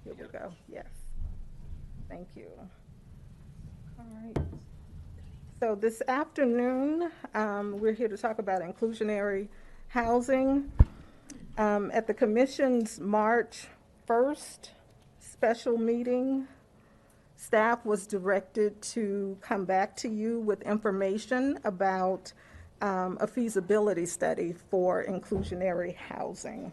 Here we go. Yes. Thank you. All right. So this afternoon, we're here to talk about inclusionary housing. At the Commission's March 1st special meeting, staff was directed to come back to you with information about a feasibility study for inclusionary housing.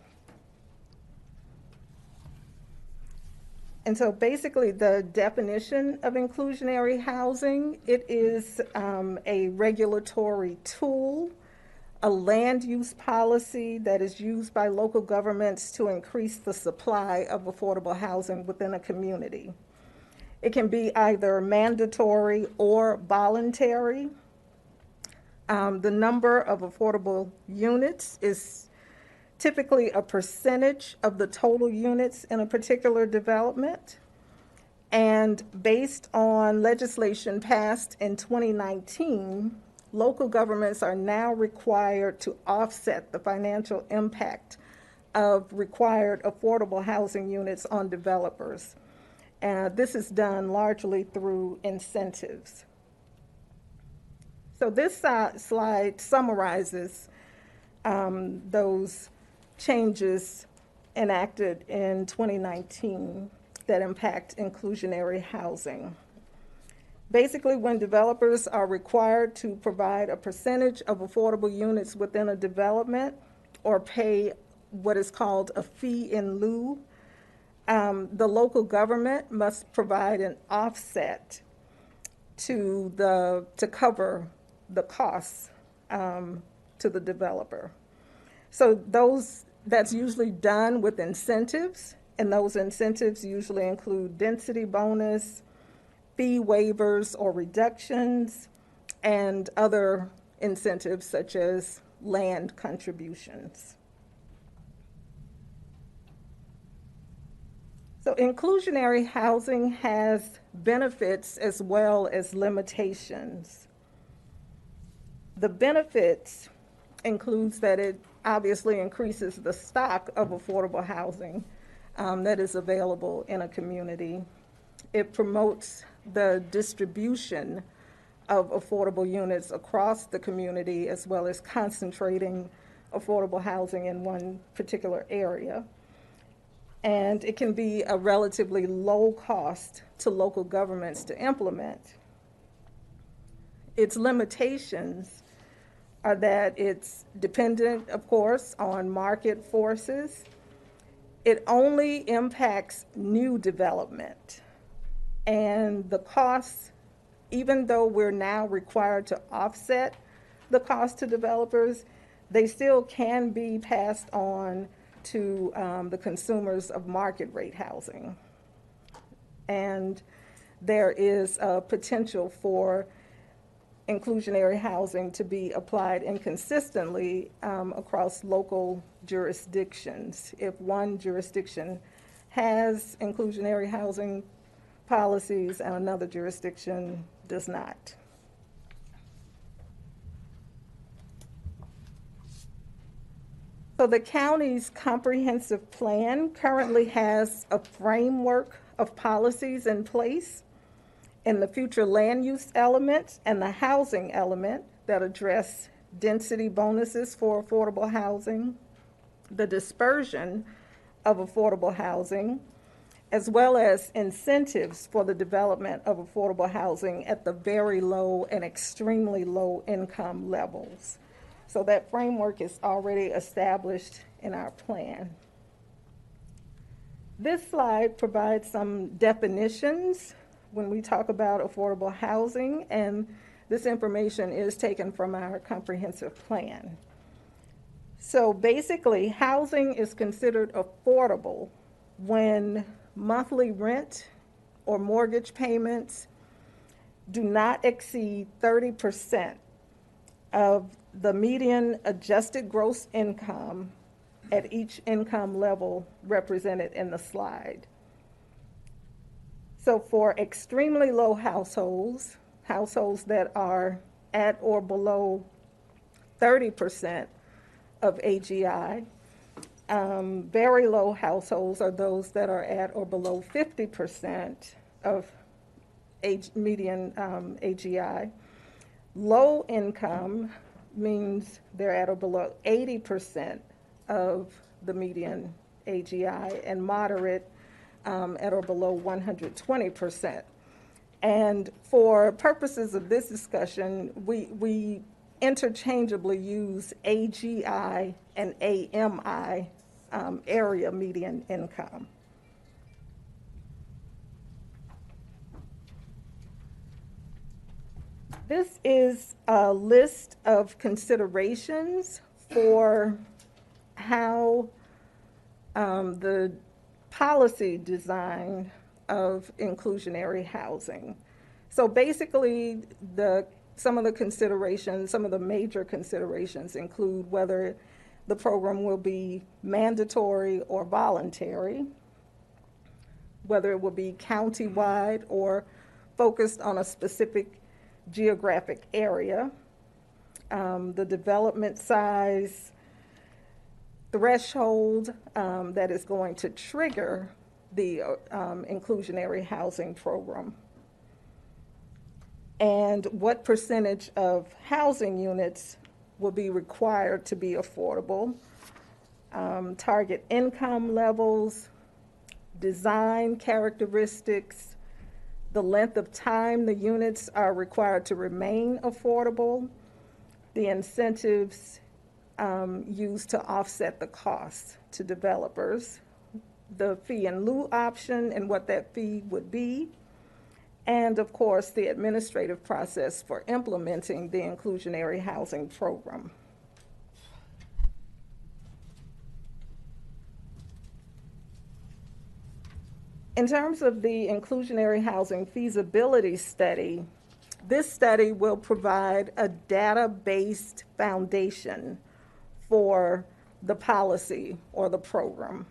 And so basically the definition of inclusionary housing, it is a regulatory tool, a land use policy that is used by local governments to increase the supply of affordable housing within a community. It can be either mandatory or voluntary. The number of affordable units is typically a percentage of the total units in a particular development. And based on legislation passed in 2019, local governments are now required to offset the financial impact of required affordable housing units on developers. And this is done largely through incentives. So this slide summarizes those changes enacted in 2019 that impact inclusionary housing. Basically, when developers are required to provide a percentage of affordable units within a development or pay what is called a fee in lieu, the local government must provide an offset to cover the costs to the developer. So that's usually done with incentives, and those incentives usually include density bonus, fee waivers or reductions, and other incentives such as land contributions. So inclusionary housing has benefits as well as limitations. The benefits includes that it obviously increases the stock of affordable housing that is available in a community. It promotes the distribution of affordable units across the community, as well as concentrating affordable housing in one particular area. And it can be a relatively low cost to local governments to implement. Its limitations are that it's dependent, of course, on market forces. It only impacts new development. And the costs, even though we're now required to offset the cost to developers, they still can be passed on to the consumers of market rate housing. And there is a potential for inclusionary housing to be applied inconsistently across local jurisdictions. If one jurisdiction has inclusionary housing policies and another jurisdiction does not. So the county's comprehensive plan currently has a framework of policies in place in the future land use element and the housing element that address density bonuses for affordable housing, the dispersion of affordable housing, as well as incentives for the development of affordable housing at the very low and extremely low income levels. So that framework is already established in our plan. This slide provides some definitions when we talk about affordable housing, and this information is taken from our comprehensive plan. So basically, housing is considered affordable when monthly rent or mortgage payments do not exceed 30% of the median adjusted gross income at each income level represented in the slide. So for extremely low households, households that are at or below 30% of AGI, Very low households are those that are at or below 50% of median AGI. Low income means they're at or below 80% of the median AGI, and moderate at or below 120%. And for purposes of this discussion, we interchangeably use AGI and AMI, area median income. This is a list of considerations for how the policy design of inclusionary housing. So basically, some of the major considerations include whether the program will be mandatory or voluntary, whether it will be countywide or focused on a specific geographic area, the development size, threshold that is going to trigger the inclusionary housing program, and what percentage of housing units will be required to be affordable, target income levels, design characteristics, the length of time the units are required to remain affordable, the incentives used to offset the costs to developers, the fee in lieu option and what that fee would be, and of course the administrative process for implementing the inclusionary housing program. In terms of the inclusionary housing feasibility study, this study will provide a data-based foundation for the policy or the program.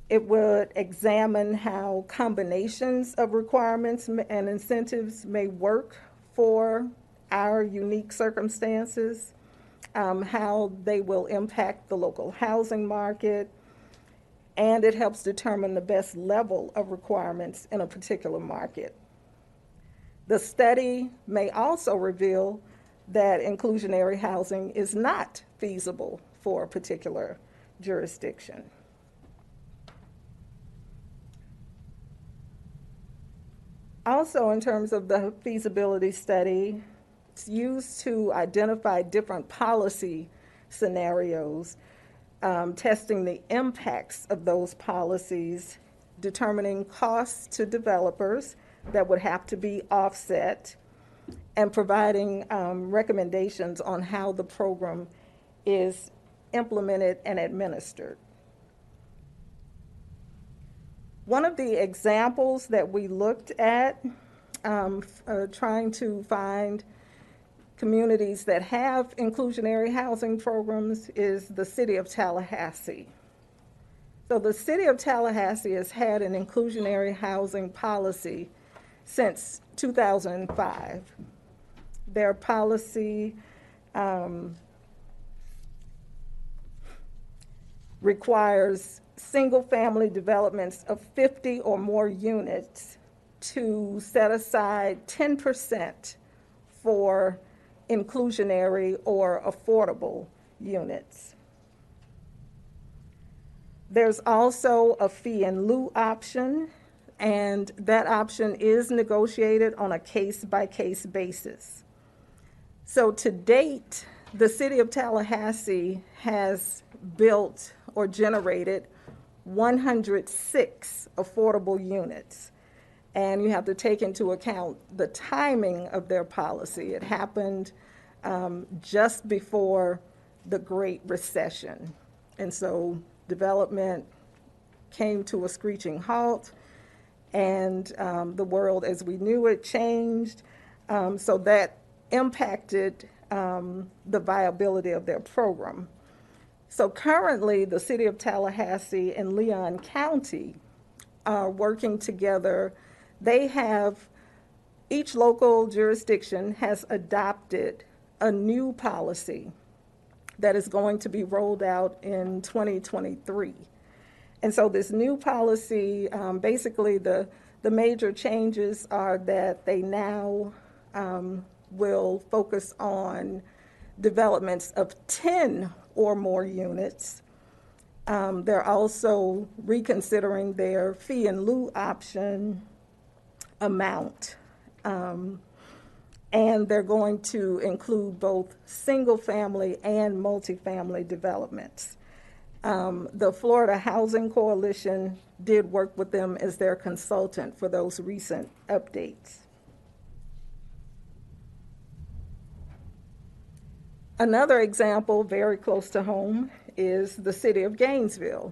It would examine how combinations of requirements and incentives may work for our unique circumstances, how they will impact the local housing market, and it helps determine the best level of requirements in a particular market. The study may also reveal that inclusionary housing is not feasible for a particular jurisdiction. Also, in terms of the feasibility study, it's used to identify different policy scenarios, testing the impacts of those policies, determining costs to developers that would have to be offset, and providing recommendations on how the program is implemented and administered. One of the examples that we looked at, trying to find communities that have inclusionary housing programs, is the city of Tallahassee. So the city of Tallahassee has had an inclusionary housing policy since 2005. Their policy requires single-family developments of 50 or more units to set aside 10% for inclusionary or affordable units. There's also a fee in lieu option, and that option is negotiated on a case-by-case basis. So to date, the city of Tallahassee has built or generated 106 affordable units. And you have to take into account the timing of their policy. It happened just before the Great Recession. And so development came to a screeching halt, and the world as we knew it changed. So that impacted the viability of their program. So currently, the city of Tallahassee and Leon County are working together. Each local jurisdiction has adopted a new policy that is going to be rolled out in 2023. And so this new policy, basically the major changes are that they now will focus on developments of 10 or more units. They're also reconsidering their fee in lieu option amount. And they're going to include both single-family and multifamily developments. The Florida Housing Coalition did work with them as their consultant for those recent updates. Another example very close to home is the city of Gainesville.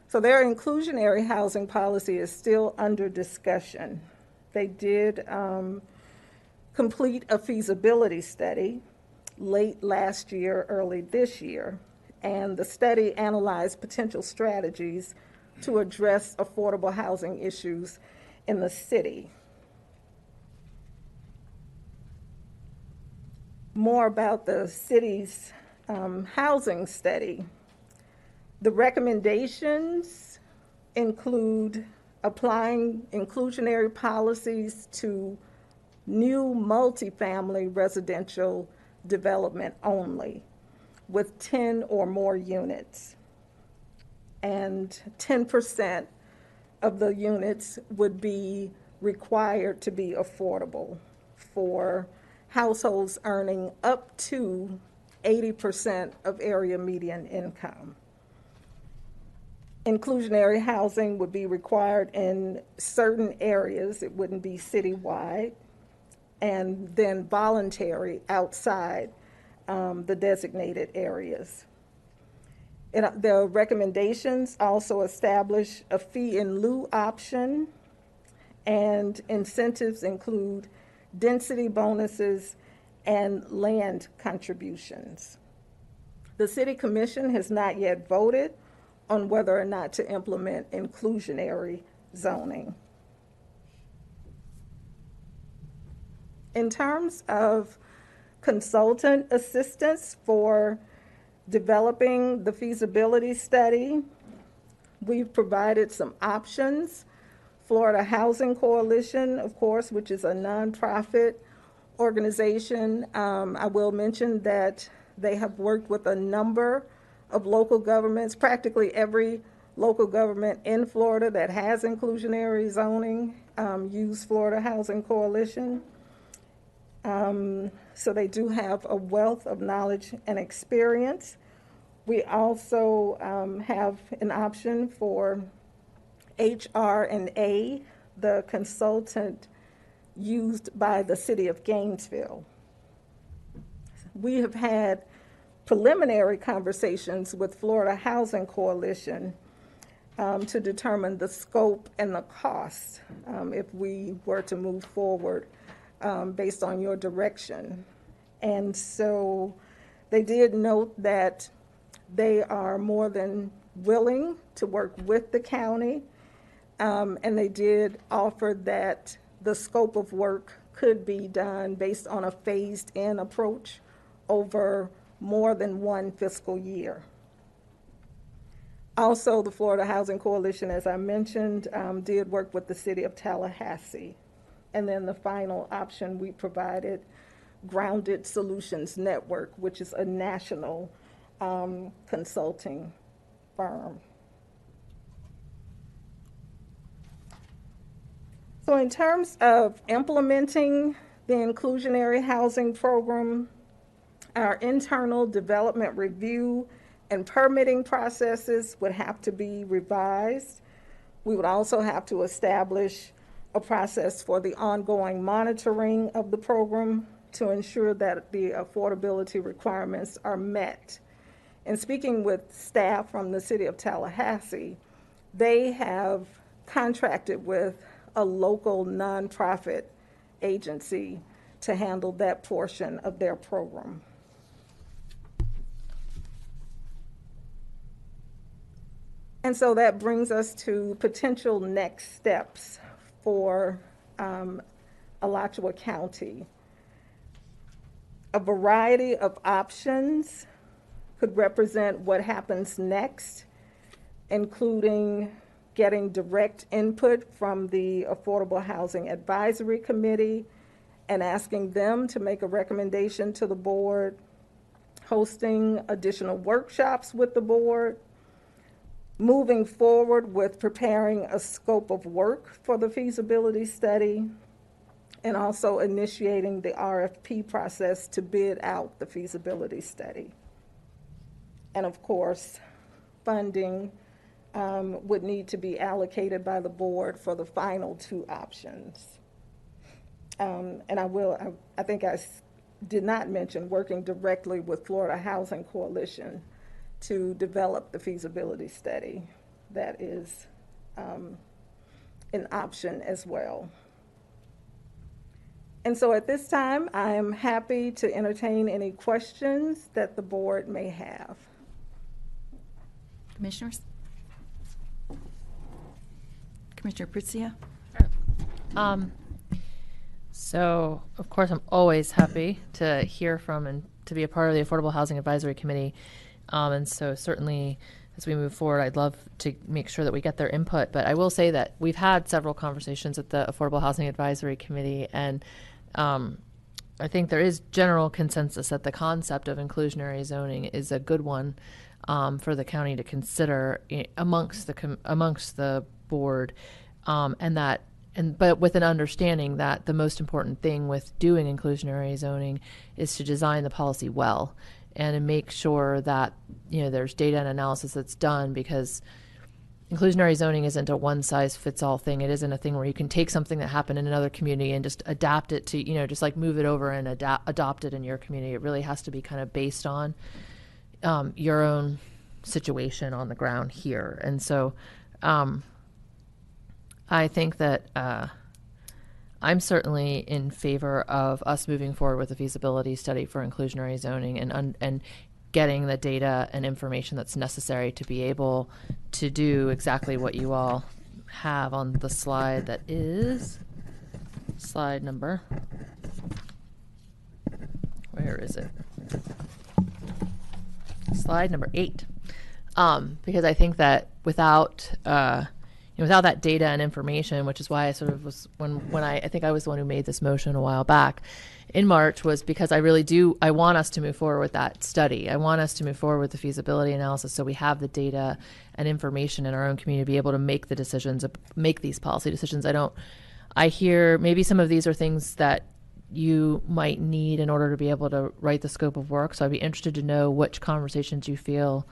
So their inclusionary housing policy is still under discussion. They did complete a feasibility study late last year, early this year, and the study analyzed potential strategies to address affordable housing issues in the city. More about the city's housing study. The recommendations include applying inclusionary policies to new multifamily residential development only with 10 or more units. And 10% of the units would be required to be affordable for households earning up to 80% of area median income. Inclusionary housing would be required in certain areas, it wouldn't be citywide, and then voluntary outside the designated areas. The recommendations also establish a fee in lieu option, and incentives include density bonuses and land contributions. The City Commission has not yet voted on whether or not to implement inclusionary zoning. In terms of consultant assistance for developing the feasibility study, we've provided some options. Florida Housing Coalition, of course, which is a nonprofit organization. I will mention that they have worked with a number of local governments, practically every local government in Florida that has inclusionary zoning use Florida Housing Coalition. So they do have a wealth of knowledge and experience. We also have an option for HR&A, the consultant used by the city of Gainesville. We have had preliminary conversations with Florida Housing Coalition to determine the scope and the cost if we were to move forward based on your direction. And so they did note that they are more than willing to work with the county, and they did offer that the scope of work could be done based on a phased-in approach over more than one fiscal year. Also, the Florida Housing Coalition, as I mentioned, did work with the city of Tallahassee. And then the final option we provided, Grounded Solutions Network, which is a national consulting firm. So in terms of implementing the inclusionary housing program, our internal development review and permitting processes would have to be revised. We would also have to establish a process for the ongoing monitoring of the program to ensure that the affordability requirements are met. And speaking with staff from the city of Tallahassee, they have contracted with a local nonprofit agency to handle that portion of their program. And so that brings us to potential next steps for Alachua County. A variety of options could represent what happens next, including getting direct input from the Affordable Housing Advisory Committee and asking them to make a recommendation to the board, hosting additional workshops with the board, moving forward with preparing a scope of work for the feasibility study, and also initiating the RFP process to bid out the feasibility study. And of course, funding would need to be allocated by the board for the final two options. And I think I did not mention working directly with Florida Housing Coalition to develop the feasibility study. That is an option as well. And so at this time, I am happy to entertain any questions that the board may have. Commissioners? Commissioner Prutzia? So, of course, I'm always happy to hear from and to be a part of the Affordable Housing Advisory Committee. And so certainly as we move forward, I'd love to make sure that we get their input. But I will say that we've had several conversations at the Affordable Housing Advisory Committee, and I think there is general consensus that the concept of inclusionary zoning is a good one for the county to consider amongst the board, but with an understanding that the most important thing with doing inclusionary zoning is to design the policy well and to make sure that there's data and analysis that's done, because inclusionary zoning isn't a one-size-fits-all thing. It isn't a thing where you can take something that happened in another community and just adapt it to, just like move it over and adopt it in your community. It really has to be kind of based on your own situation on the ground here. And so I think that I'm certainly in favor of us moving forward with a feasibility study for inclusionary zoning and getting the data and information that's necessary to be able to do exactly what you all have on the slide. That is slide number, where is it? Slide number 8. Because I think that without that data and information, which is why I sort of was I think I was the one who made this motion a while back in March, was because I want us to move forward with that study. I want us to move forward with the feasibility analysis so we have the data and information in our own community to be able to make the decisions, make these policy decisions. I hear maybe some of these are things that you might need in order to be able to write the scope of work. So I'd be interested to know which conversations you feel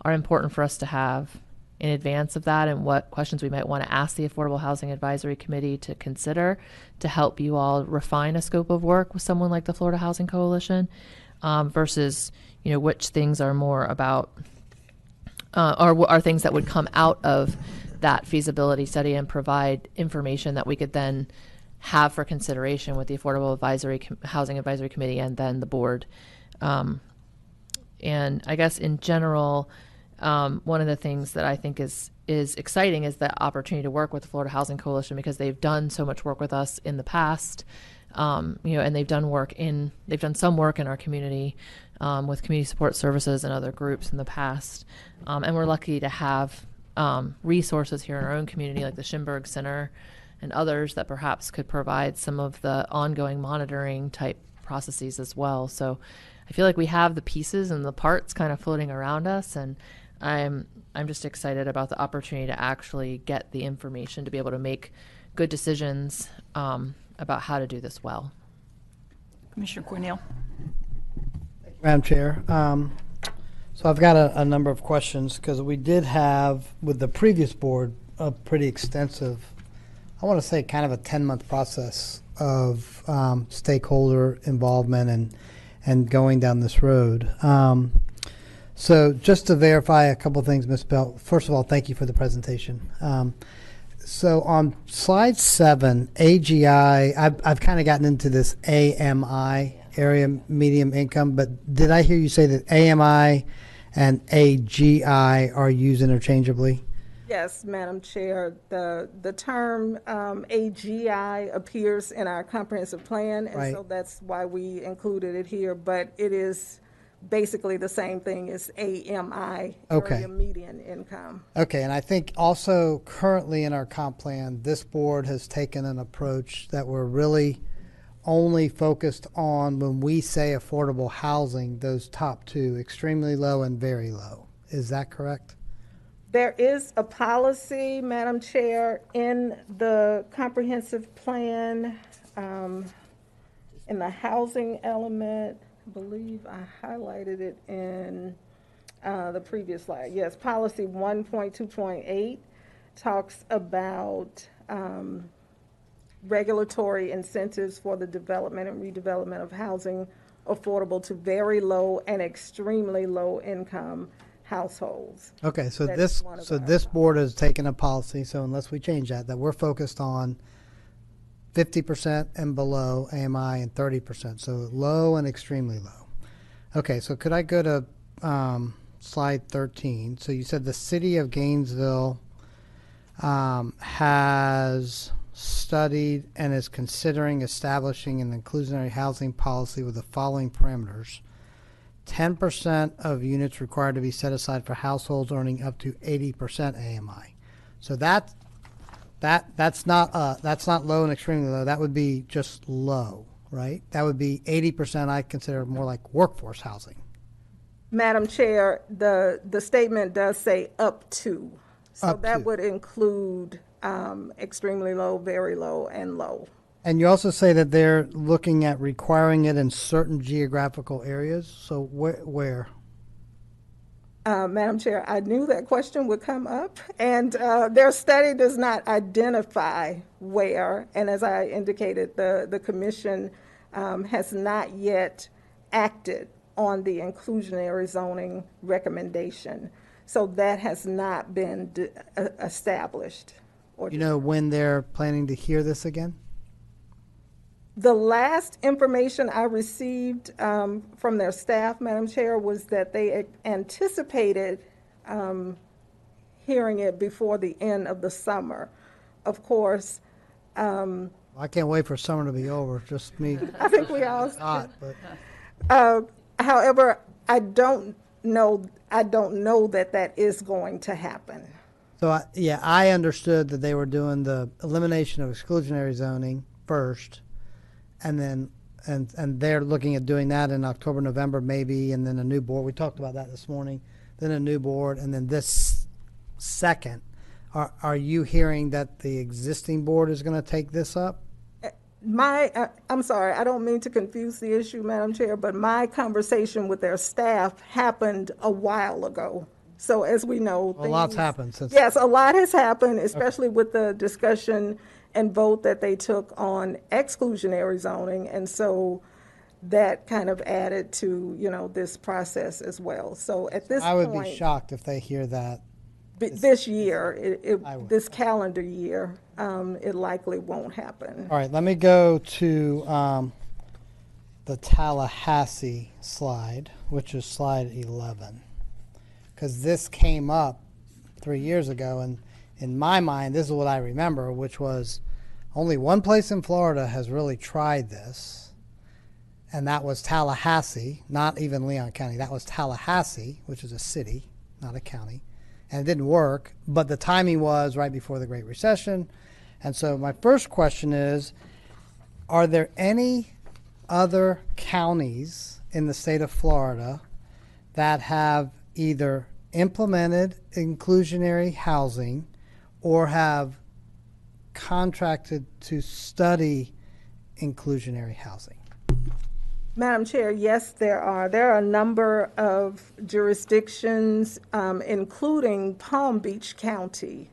are important for us to have in advance of that, and what questions we might want to ask the Affordable Housing Advisory Committee to consider to help you all refine a scope of work with someone like the Florida Housing Coalition, versus which things are more about or are things that would come out of that feasibility study and provide information that we could then have for consideration with the Affordable Housing Advisory Committee and then the board. And I guess in general, one of the things that I think is exciting is the opportunity to work with the Florida Housing Coalition, because they've done so much work with us in the past, and they've done some work in our community with community support services and other groups in the past, and we're lucky to have resources here in our own community like the Schimberg Center and others that perhaps could provide some of the ongoing monitoring type processes as well. So I feel like we have the pieces and the parts kind of floating around us, and I'm just excited about the opportunity to actually get the information to be able to make good decisions about how to do this well. Commissioner Cornell. Madam Chair, so I've got a number of questions, because we did have with the previous board a pretty extensive, I want to say kind of a 10-month process of stakeholder involvement and going down this road. So just to verify a couple of things, Ms. Bell, first of all, thank you for the presentation. So on slide 7, AGI, I've kind of gotten into this AMI, area medium income, but did I hear you say that AMI and AGI are used interchangeably? Yes, Madam Chair. The term AGI appears in our comprehensive plan, and right. So that's why we included it here, but it is basically the same thing as AMI, Okay. area median income. Okay, and I think also currently in our comp plan, this board has taken an approach that we're really only focused on, when we say affordable housing, those top two, extremely low and very low. Is that correct? There is a policy, Madam Chair, in the comprehensive plan, in the housing element. I believe I highlighted it in the previous slide. Yes, policy 1.2.8 talks about regulatory incentives for the development and redevelopment of housing affordable to very low and extremely low income households. Okay, so That is this, one of so our this board has taken a policy, so unless we change that, that we're focused on 50% and below AMI and 30%, so low and extremely low. Okay, so could I go to slide 13? So you said the city of Gainesville has studied and is considering establishing an inclusionary housing policy with the following parameters. 10% of units required to be set aside for households earning up to 80% AMI. So that's not low and extremely low. That would be just low, right? That would be 80%. I consider more like workforce housing. Madam Chair, the statement does say up to. So Up that to. would include extremely low, very low, and low. And you also say that they're looking at requiring it in certain geographical areas. So where? Madam Chair, I knew that question would come up, and their study does not identify where. And as I indicated, the commission has not yet acted on the inclusionary zoning recommendation. So that has not been established. Or You know when they're planning to hear this again? the last information I received from their staff, Madam Chair, was that they anticipated hearing it before the end of the summer. Of course, I can't wait for summer to be over. Just me. I think we all. Hot, but However, I don't know that that is going to happen. so I understood that they were doing the elimination of exclusionary zoning first, and then and they're looking at doing that in October, November maybe, and then a new board. We talked about that this morning. Then a new board, and then this second. Are you hearing that the existing board is going to take this up? I'm sorry, I don't mean to confuse the issue, Madam Chair, but my conversation with their staff happened a while ago. So as we know, A lot's happened since. Yes, a lot has happened, especially with the discussion and vote that they took on exclusionary zoning. And so that kind of added to, this process as well. So at this I would point, be shocked if they hear that. this year, I would. this calendar year, it likely won't happen. All right, let me go to the Tallahassee slide, which is slide 11, because this came up 3 years ago, and in my mind, this is what I remember, which was only one place in Florida has really tried this, and that was Tallahassee, not even Leon County. That was Tallahassee, which is a city, not a county. And it didn't work, but the timing was right before the Great Recession. And so my first question is, are there any other counties in the state of Florida that have either implemented inclusionary housing or have contracted to study inclusionary housing? Madam Chair, yes, there are. There are a number of jurisdictions, including Palm Beach County,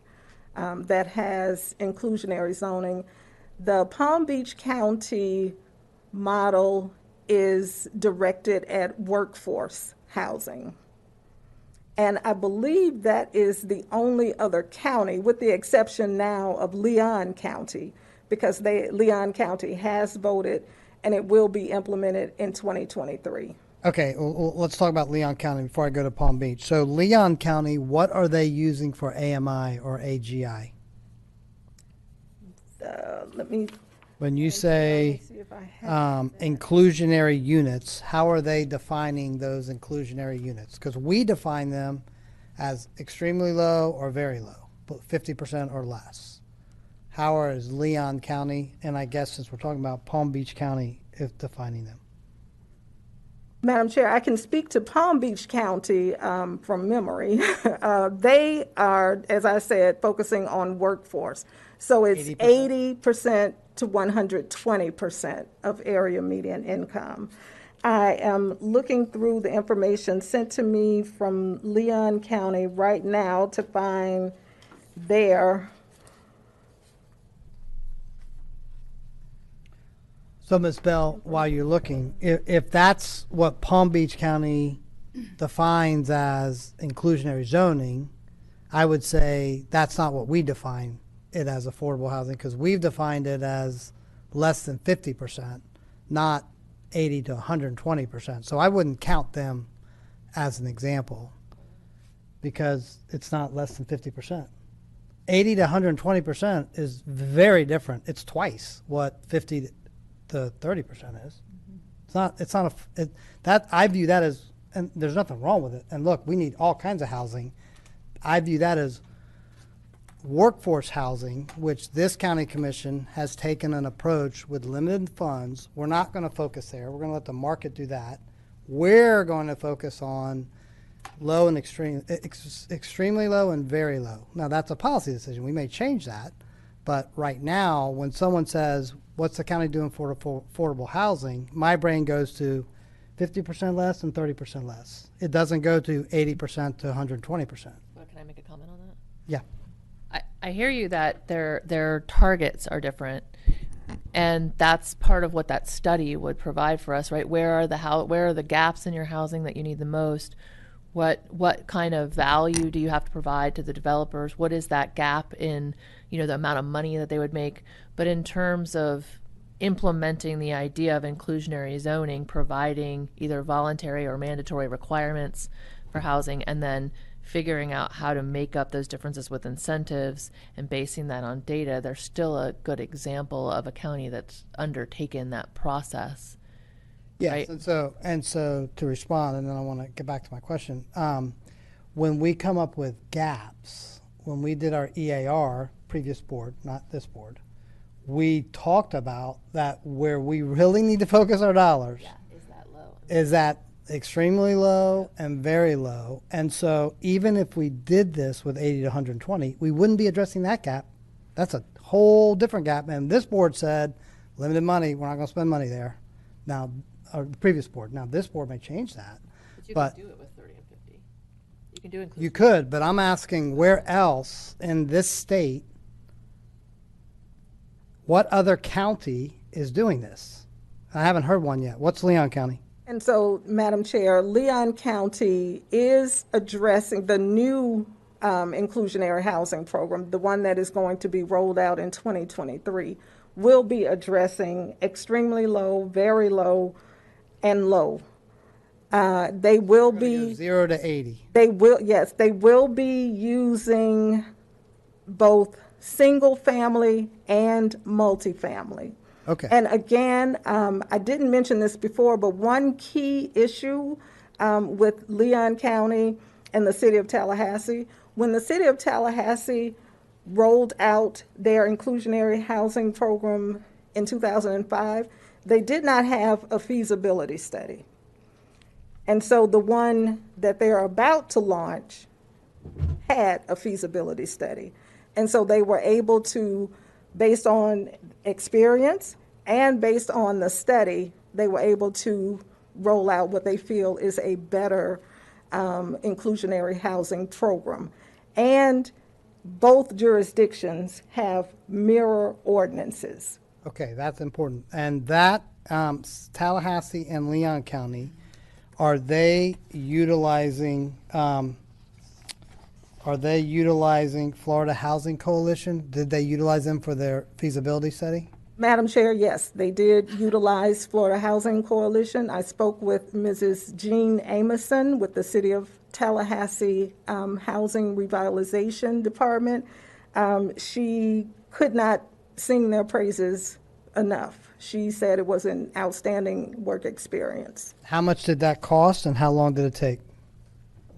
that has inclusionary zoning. The Palm Beach County model is directed at workforce housing. And I believe that is the only other county, with the exception now of Leon County, because Leon County has voted and it will be implemented in 2023. Okay, well, let's talk about Leon County before I go to Palm Beach. So Leon County, what are they using for AMI or AGI? Let me When you Let say me see if I have that. inclusionary units, how are they defining those inclusionary units? Because we define them as extremely low or very low, 50% or less. How is Leon County, and I guess since we're talking about Palm Beach County, if defining them? Madam Chair, I can speak to Palm Beach County from memory. They are, as I said, focusing on workforce. So it's 80% to 120% of area median income. I am looking through the information sent to me from Leon County right now to find their. So, Ms. Bell, while you're looking, if that's what Palm Beach County defines as inclusionary zoning, I would say that's not what we define it as affordable housing, because we've defined it as less than 50%, not 80 to 120%. So I wouldn't count them as an example because it's not less than 50%. 80 to 120% is very different. It's twice what 50 to 30% is. That I view that as, and there's nothing wrong with it. And look, we need all kinds of housing. I view that as workforce housing, which this county commission has taken an approach with limited funds. We're not going to focus there. We're going to let the market do that. We're going to focus on low and extremely low and very low. Now, that's a policy decision. We may change that. But right now, when someone says, what's the county doing for affordable housing, my brain goes to 50% less and 30% less. It doesn't go to 80% to 120%. Well, can I make a comment on that? Yeah. I hear you that their targets are different, and that's part of what that study would provide for us, right? Where are the gaps in your housing that you need the most? What kind of value do you have to provide to the developers? What is that gap in, the amount of money that they would make? But in terms of implementing the idea of inclusionary zoning, providing either voluntary or mandatory requirements for housing, and then figuring out how to make up those differences with incentives and basing that on data, there's still a good example of a county that's undertaken that process. Yes, Right. and so to respond, and then I want to get back to my question. When we come up with gaps, when we did our EAR, previous board, not this board, we talked about that where we really need to focus our dollars Is that low? is that extremely low and very low. And so even if we did this with 80 to 120, we wouldn't be addressing that gap. That's a whole different gap. And this board said, limited money, we're not going to spend money there. Now, our previous board. Now, this board may change that. But you can do it with 30 and 50. You can do inclusion. You could, but I'm asking where else in this state, what other county is doing this? I haven't heard one yet. What's Leon County? And so, Madam Chair, Leon County is addressing the new inclusionary housing program, the one that is going to be rolled out in 2023, will be addressing extremely low, very low, and low. They will be 0 to 80. They will be using both single family and multifamily. Okay. And again, I didn't mention this before, but one key issue with Leon County and the city of Tallahassee, when the city of Tallahassee rolled out their inclusionary housing program in 2005, they did not have a feasibility study. And so the one that they're about to launch had a feasibility study. And so they were able to, based on experience and based on the study, they were able to roll out what they feel is a better inclusionary housing program. And both jurisdictions have mirror ordinances. Okay, that's important. And that Tallahassee and Leon County, are they utilizing Florida Housing Coalition? Did they utilize them for their feasibility study? Madam Chair, yes, they did utilize Florida Housing Coalition. I spoke with Mrs. Jean Amerson with the City of Tallahassee Housing Revitalization Department. She could not sing their praises enough. She said it was an outstanding work experience. How much did that cost and how long did it take?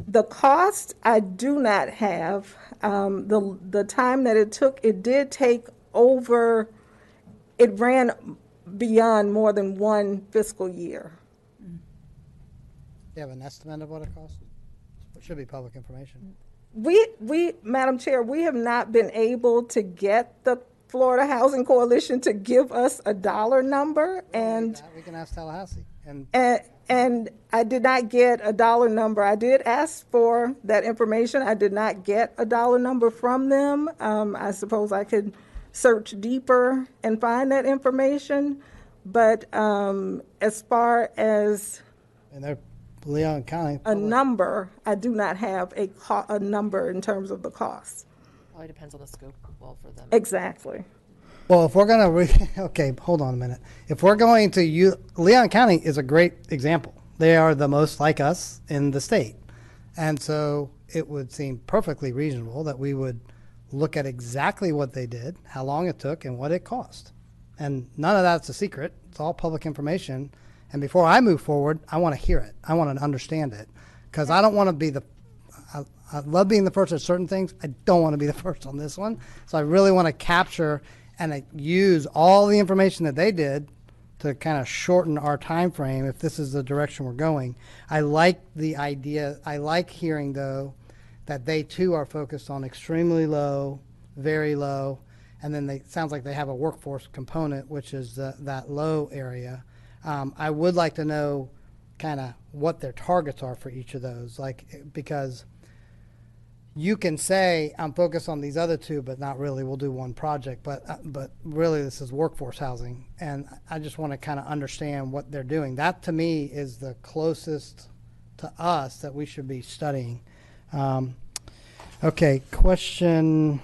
The cost I do not have. The time that it took, it did take over, it ran beyond more than one fiscal year. Do you have an estimate of what it cost? It should be public information. Madam Chair, we have not been able to get the Florida Housing Coalition to give us a dollar number, and We can ask Tallahassee. and I did not get a dollar number. I did ask for that information. I did not get a dollar number from them. I suppose I could search deeper and find that information, but as far as And they're Leon County. a number, I do not have a number in terms of the cost. Probably depends on the scope well for them. Exactly. Well, if we're going to, okay, hold on a minute. If we're going to, Leon County is a great example. They are the most like us in the state. And so it would seem perfectly reasonable that we would look at exactly what they did, how long it took, and what it cost. And none of that's a secret. It's all public information. And before I move forward, I want to hear it. I want to understand it. Because I don't want to be I love being the first at certain things. I don't want to be the first on this one. So I really want to capture and use all the information that they did to kind of shorten our time frame if this is the direction we're going. I like the idea. I like hearing, though, that they, too, are focused on extremely low, very low, and then it sounds like they have a workforce component, which is that low area. I would like to know kind of what their targets are for each of those, because you can say I'm focused on these other two, but not really. We'll do one project, but really this is workforce housing, and I just want to kind of understand what they're doing. That to me is the closest to us that we should be studying. Okay, question.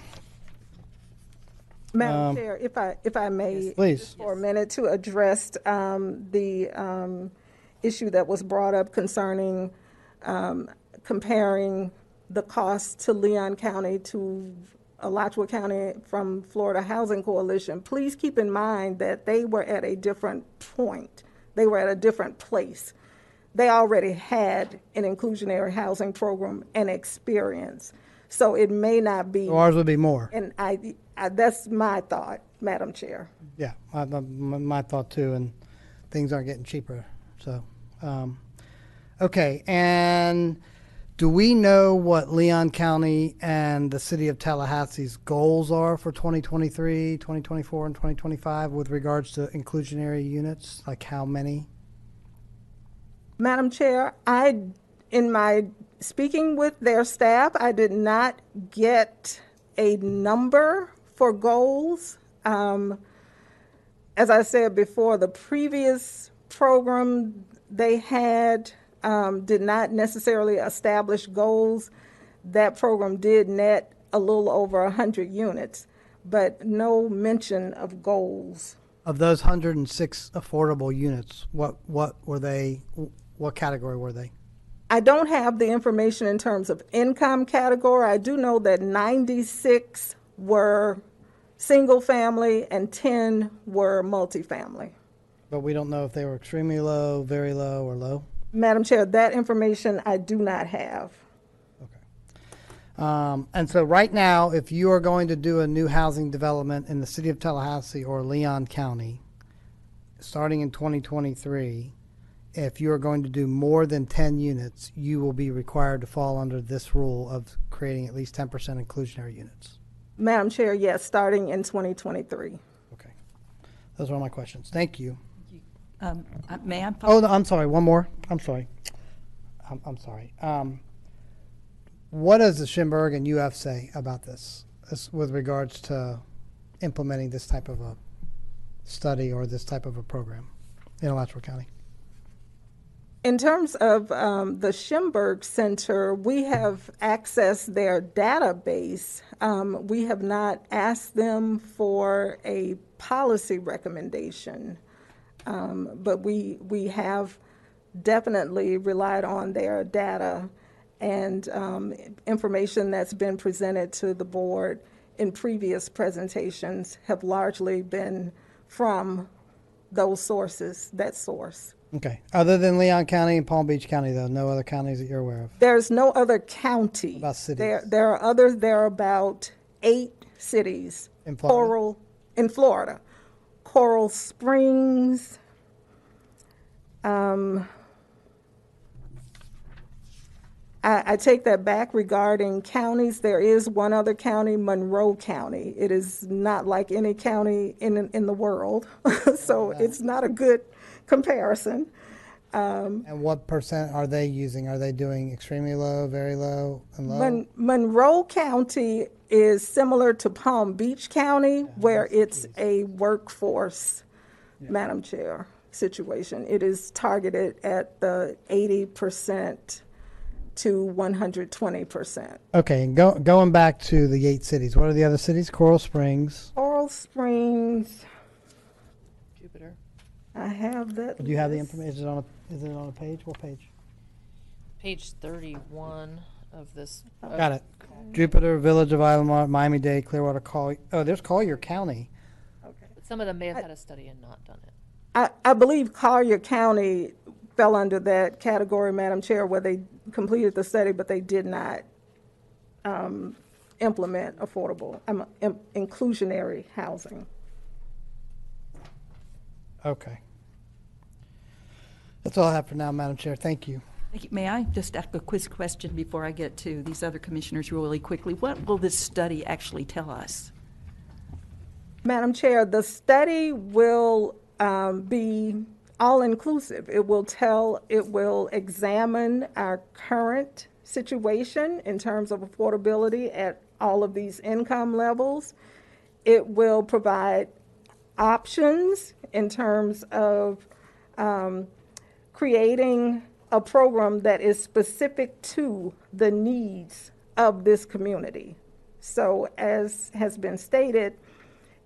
Madam Chair, if I may, Yes, please. just for a minute to address the issue that was brought up concerning comparing the cost to Leon County to Alachua County from Florida Housing Coalition. Please keep in mind that they were at a different point. They were at a different place. They already had an inclusionary housing program and experience. So it may not be. So ours would be more. And that's my thought, Madam Chair. Yeah, my thought too, and things aren't getting cheaper. So, okay, and do we know what Leon County and the city of Tallahassee's goals are for 2023, 2024, and 2025 with regards to inclusionary units? Like how many? Madam Chair, in my speaking with their staff, I did not get a number for goals. As I said before, the previous program they had did not necessarily establish goals. That program did net a little over 100 units, but no mention of goals. Of those 106 affordable units, what were they? What category were they? I don't have the information in terms of income category. I do know that 96 were single family and 10 were multifamily. But we don't know if they were extremely low, very low, or low? Madam Chair, that information I do not have. Okay. And so right now, if you are going to do a new housing development in the city of Tallahassee or Leon County, starting in 2023, if you are going to do more than 10 units, you will be required to fall under this rule of creating at least 10% inclusionary units. Madam Chair, yes, starting in 2023. Okay. Those are all my questions. Thank you. May I? Oh, no, I'm sorry. One more. I'm sorry. I'm sorry. What does the Schimberg and UF say about this with regards to implementing this type of a study or this type of a program in Alachua County? In terms of the Schimberg Center, we have accessed their database. We have not asked them for a policy recommendation, but we have definitely relied on their data and information that's been presented to the board in previous presentations have largely been from those sources, that source. Okay. Other than Leon County and Palm Beach County, though, no other counties that you're aware of? There's no other county. About cities? There are others. There are about 8 cities. In Florida? In Florida. Coral Springs. I take that back regarding counties. There is one other county, Monroe County. It is not like any county in the world, so it's not a good comparison. And what percent are they using? Are they doing extremely low, very low, and low? Monroe County is similar to Palm Beach County, where it's a workforce, Madam Chair, situation. It is targeted at the 80% to 120%. Okay, and going back to the 8 cities, what are the other cities? Coral Springs. Coral Springs, Jupiter. I have that. Do you have the list. information? Is it on a page? What page? Page 31 of this. Got it. Jupiter, Village of Isla, Miami-Dade, Clearwater, Collier. Oh, there's Collier County. Okay. Some of them may have had a study and not done it. I believe Collier County fell under that category, Madam Chair, where they completed the study, but they did not implement affordable, inclusionary housing. Okay. That's all I have for now, Madam Chair. Thank you. Thank you. May I just ask a quiz question before I get to these other commissioners really quickly? What will this study actually tell us? Madam Chair, the study will be all-inclusive. It will examine our current situation in terms of affordability at all of these income levels. It will provide options in terms of creating a program that is specific to the needs of this community. So as has been stated,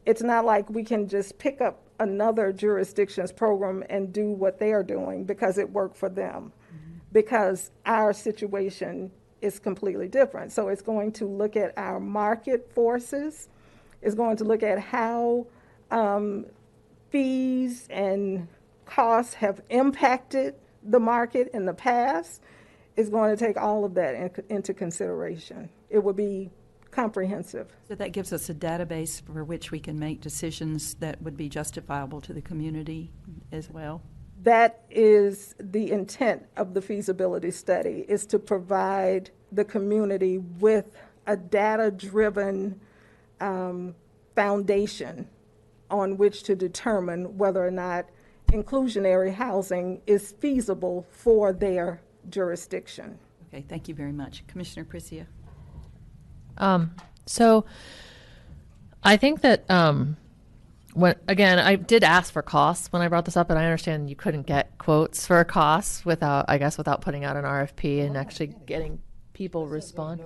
it's not like we can just pick up another jurisdiction's program and do what they are doing because it worked for them, because our situation is completely different. So it's going to look at our market forces. It's going to look at how fees and costs have impacted the market in the past. It's going to take all of that into consideration. It will be comprehensive. So that gives us a database for which we can make decisions that would be justifiable to the community as well. That is the intent of the feasibility study, is to provide the community with a data-driven foundation on which to determine whether or not inclusionary housing is feasible for their jurisdiction. Okay, thank you very much. Commissioner Prisia. So I think that again, I did ask for costs when I brought this up, and I understand you couldn't get quotes for costs without putting out an RFP and actually getting people respond.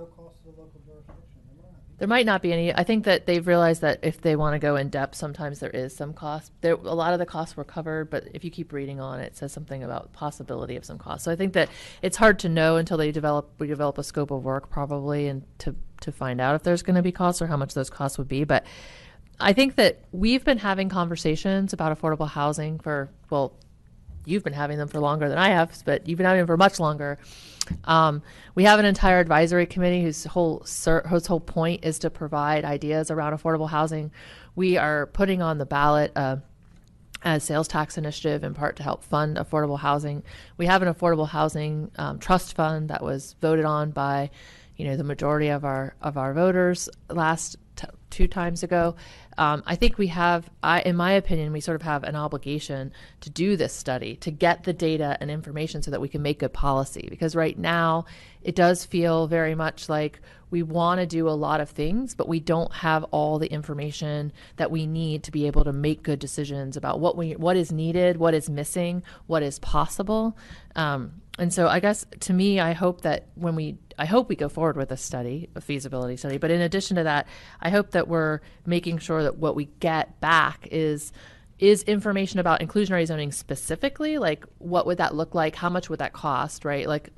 There might not be any. I think that they've realized that if they want to go in depth, sometimes there is some cost. A lot of the costs were covered, but if you keep reading on, it says something about possibility of some cost. So I think that it's hard to know until we develop a scope of work probably, and to find out if there's going to be costs or how much those costs would be. But I think that we've been having conversations about affordable housing you've been having them for longer than I have, but you've been having them for much longer. We have an entire advisory committee whose whole point is to provide ideas around affordable housing. We are putting on the ballot a sales tax initiative in part to help fund affordable housing. We have an affordable housing trust fund that was voted on by the majority of our voters last 2 times ago. I think in my opinion, we sort of have an obligation to do this study, to get the data and information so that we can make good policy. Because right now, it does feel very much like we want to do a lot of things, but we don't have all the information that we need to be able to make good decisions about what is needed, what is missing, what is possible. And so I guess to me, I hope we go forward with a study, a feasibility study. But in addition to that, I hope that we're making sure that what we get back is information about inclusionary zoning specifically. Like, what would that look like? How much would that cost, right? Like,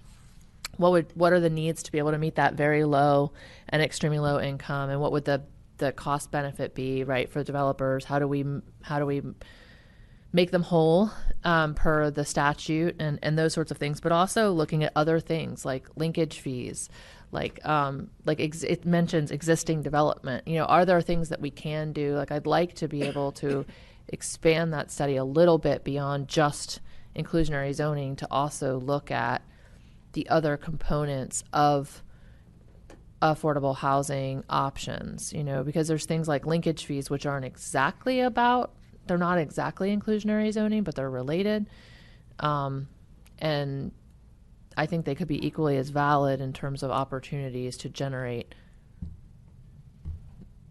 what are the needs to be able to meet that very low and extremely low income? And what would the the cost benefit be, right, for developers? How do we make them whole per the statute and those sorts of things, but also looking at other things like linkage fees, it mentions existing development. Are there things that we can do? Like, I'd like to be able to expand that study a little bit beyond just inclusionary zoning to also look at the other components of affordable housing options, because there's things like linkage fees, which they're not exactly inclusionary zoning, but they're related. And I think they could be equally as valid in terms of opportunities to generate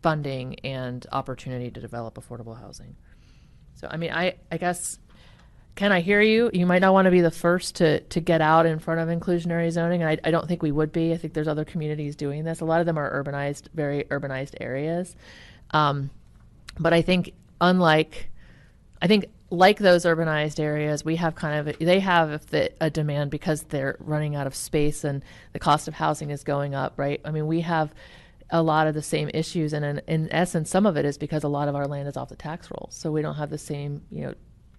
funding and opportunity to develop affordable housing. So, I guess, Ken, I hear you. You might not want to be the first to get out in front of inclusionary zoning. And I don't think we would be. I think there's other communities doing this. A lot of them are urbanized, very urbanized areas. But I think like those urbanized areas, they have a demand because they're running out of space and the cost of housing is going up, right? We have a lot of the same issues, and in essence, some of it is because a lot of our land is off the tax rolls. So we don't have the same,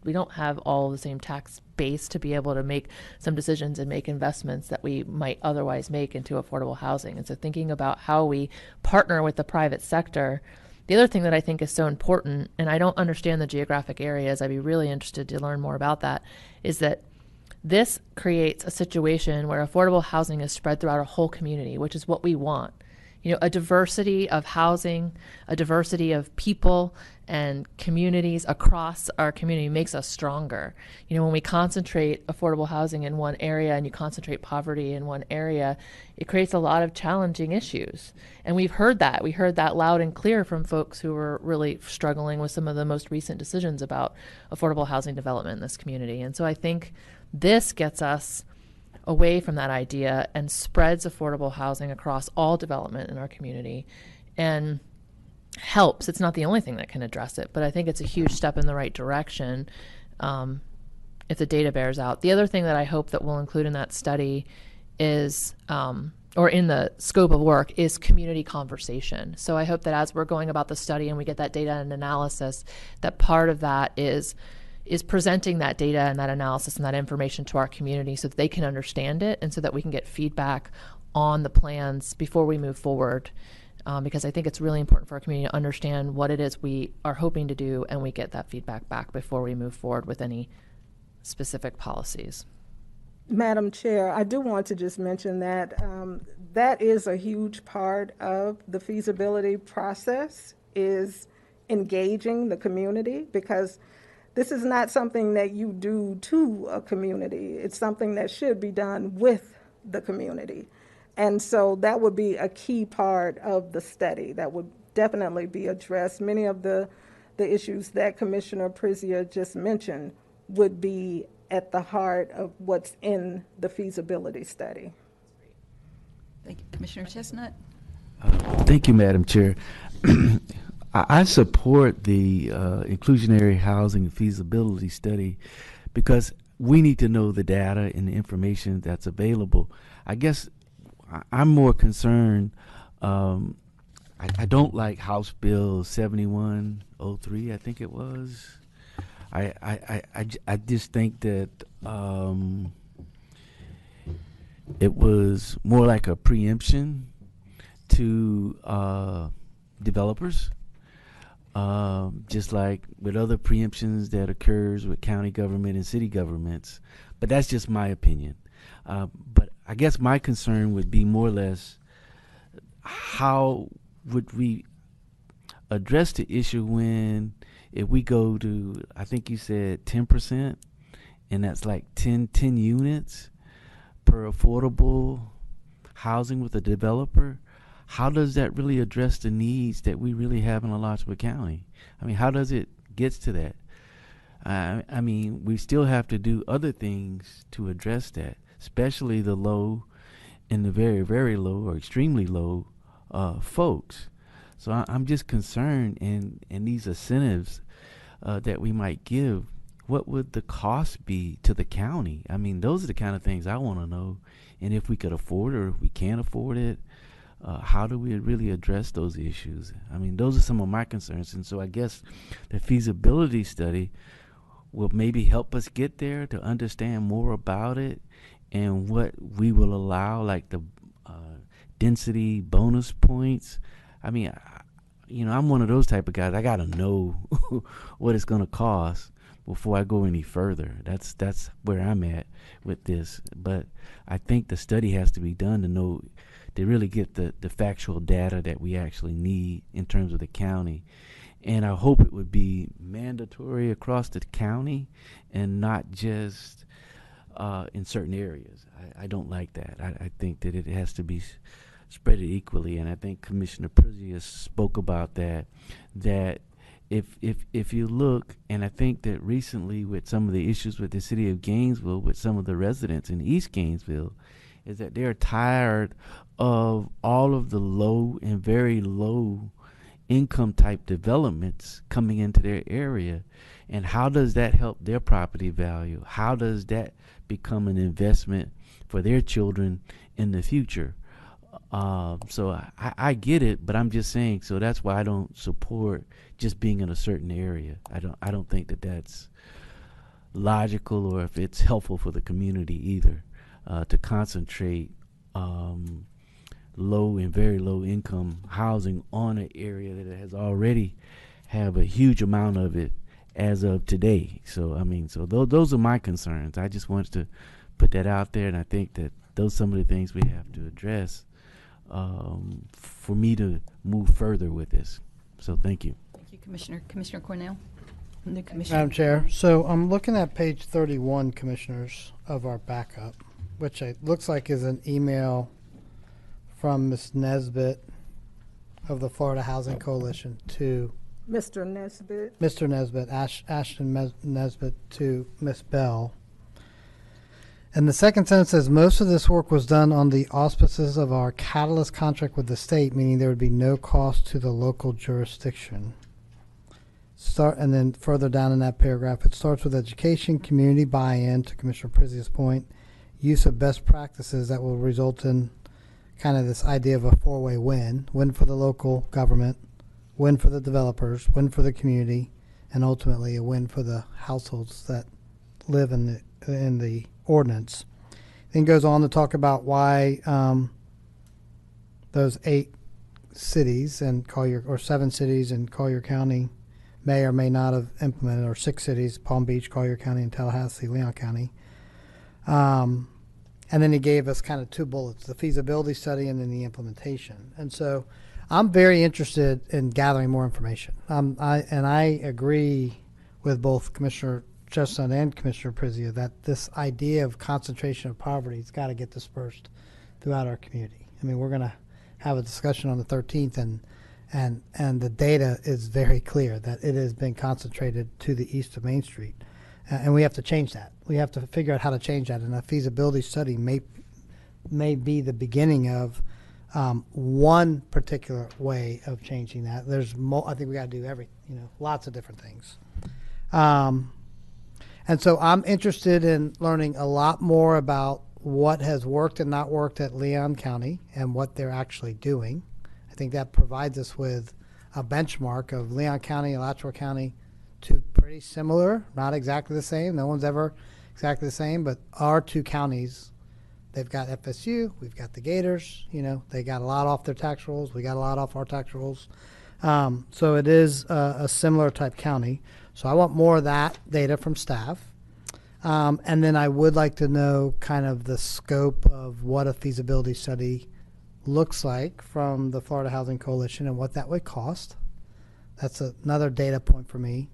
we don't have all the same tax base to be able to make some decisions and make investments that we might otherwise make into affordable housing. And so thinking about how we partner with the private sector. The other thing that I think is so important, and I don't understand the geographic areas, I'd be really interested to learn more about that, is that this creates a situation where affordable housing is spread throughout a whole community, which is what we want. A diversity of housing, a diversity of people and communities across our community makes us stronger. When we concentrate affordable housing in one area and you concentrate poverty in one area, it creates a lot of challenging issues. And we've heard that. We heard that loud and clear from folks who were really struggling with some of the most recent decisions about affordable housing development in this community. And so I think this gets us away from that idea and spreads affordable housing across all development in our community and helps. It's not the only thing that can address it, but I think it's a huge step in the right direction if the data bears out. The other thing that I hope that we'll include in that study is, or in the scope of work, is community conversation. So I hope that as we're going about the study and we get that data and analysis, that part of that is presenting that data and that analysis and that information to our community so that they can understand it and so that we can get feedback on the plans before we move forward. Because I think it's really important for our community to understand what it is we are hoping to do, and we get that feedback back before we move forward with any specific policies. Madam Chair, I do want to just mention that that is a huge part of the feasibility process, is engaging the community, because this is not something that you do to a community. It's something that should be done with the community. And so that would be a key part of the study that would definitely be addressed. Many of the issues that Commissioner Prizia just mentioned would be at the heart of what's in the feasibility study. Thank you. Commissioner Chestnut? Thank you, Madam Chair. I support the inclusionary housing feasibility study because we need to know the data and the information that's available. I guess I'm more concerned. I don't like House Bill 7103, I think it was. I just think that it was more like a preemption to developers. Just like with other preemptions that occurs with county government and city governments. But that's just my opinion. But I guess my concern would be more or less, how would we address the issue if we go to, I think you said 10%, and that's like 10 units per affordable housing with a developer. How does that really address the needs that we really have in Alachua County? How does it get to that? We still have to do other things to address that, especially the low and the very, very low or extremely low folks. So I'm just concerned in these incentives that we might give, what would the cost be to the county? Those are the kind of things I want to know. And if we could afford it or if we can't afford it. how do we really address those issues? I mean, those are some of my concerns. And so I guess the feasibility study will maybe help us get there to understand more about it and what we will allow, like the density bonus points. I mean, I'm one of those type of guys. I got to know what it's going to cost before I go any further. That's where I'm at with this. But I think the study has to be done to really get the factual data that we actually need in terms of the county. And I hope it would be mandatory across the county and not just in certain areas. I don't like that. I think that it has to be spread it equally. And I think Commissioner Prizia spoke about that if you look, and I think that recently with some of the issues with the city of Gainesville, with some of the residents in East Gainesville, is that they're tired of all of the low and very low income type developments coming into their area. And how does that help their property value? How does that become an investment for their children in the future? So I get it, but I'm just saying, so that's why I don't support just being in a certain area. I don't think that that's logical, or if it's helpful for the community either, to concentrate low and very low income housing on an area that has already have a huge amount of it as of today. So I mean, so those are my concerns. I just wanted to put that out there, and I think that those are some of the things we have to address for me to move further with this. So thank you. Thank you, Commissioner. Commissioner Cornell? New Commissioner. Madam Chair, so I'm looking at page 31, Commissioners, of our backup, which it looks like is an email from Ms. Nesbitt of the Florida Housing Coalition to Mr. Nesbitt. Mr. Nesbitt, Ashton Nesbitt to Ms. Bell. And the second sentence says, most of this work was done on the auspices of our catalyst contract with the state, meaning there would be no cost to the local jurisdiction. And then further down in that paragraph, it starts with education, community buy-in, to Commissioner Prizia's point, use of best practices that will result in kind of this idea of a four-way win. Win for the local government, win for the developers, win for the community, and ultimately a win for the households that live in the ordinance. Then goes on to talk about why those 8 cities and or 7 cities in Collier County may or may not have implemented, or 6 cities, Palm Beach, Collier County, and Tallahassee, Leon County. And then he gave us kind of 2 bullets, the feasibility study and then the implementation. And so I'm very interested in gathering more information. I agree with both Commissioner Chestnut and Commissioner Prizia that this idea of concentration of poverty has got to get dispersed throughout our community. I mean, we're going to have a discussion on the 13th, and the data is very clear that it has been concentrated to the east of Main Street. And we have to change that. We have to figure out how to change that. And a feasibility study may be the beginning of one particular way of changing that. There's I think we got to do lots of different things. And so I'm interested in learning a lot more about what has worked and not worked at Leon County and what they're actually doing. I think that provides us with a benchmark of Leon County, Alachua County, 2 pretty similar, not exactly the same. No one's ever exactly the same, but our 2 counties, they've got FSU, we've got the Gators, they got a lot off their tax rolls, we got a lot off our tax rolls. So it is a similar type county. So I want more of that data from staff. And then I would like to know kind of the scope of what a feasibility study looks like from the Florida Housing Coalition and what that would cost. That's another data point for me.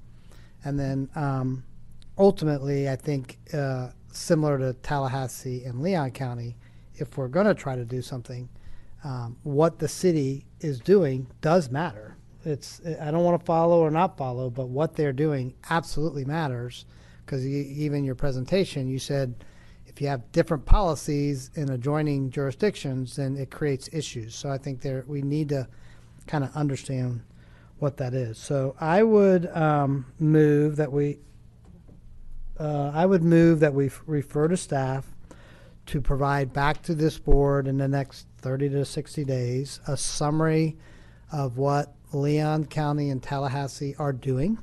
And then ultimately, I think similar to Tallahassee and Leon County, if we're going to try to do something, what the city is doing does matter. I don't want to follow or not follow, but what they're doing absolutely matters, because even your presentation, you said if you have different policies in adjoining jurisdictions, then it creates issues. So I think we need to kind of understand what that is. So I would move that we refer to staff to provide back to this board in the next 30 to 60 days a summary of what Leon County and Tallahassee are doing,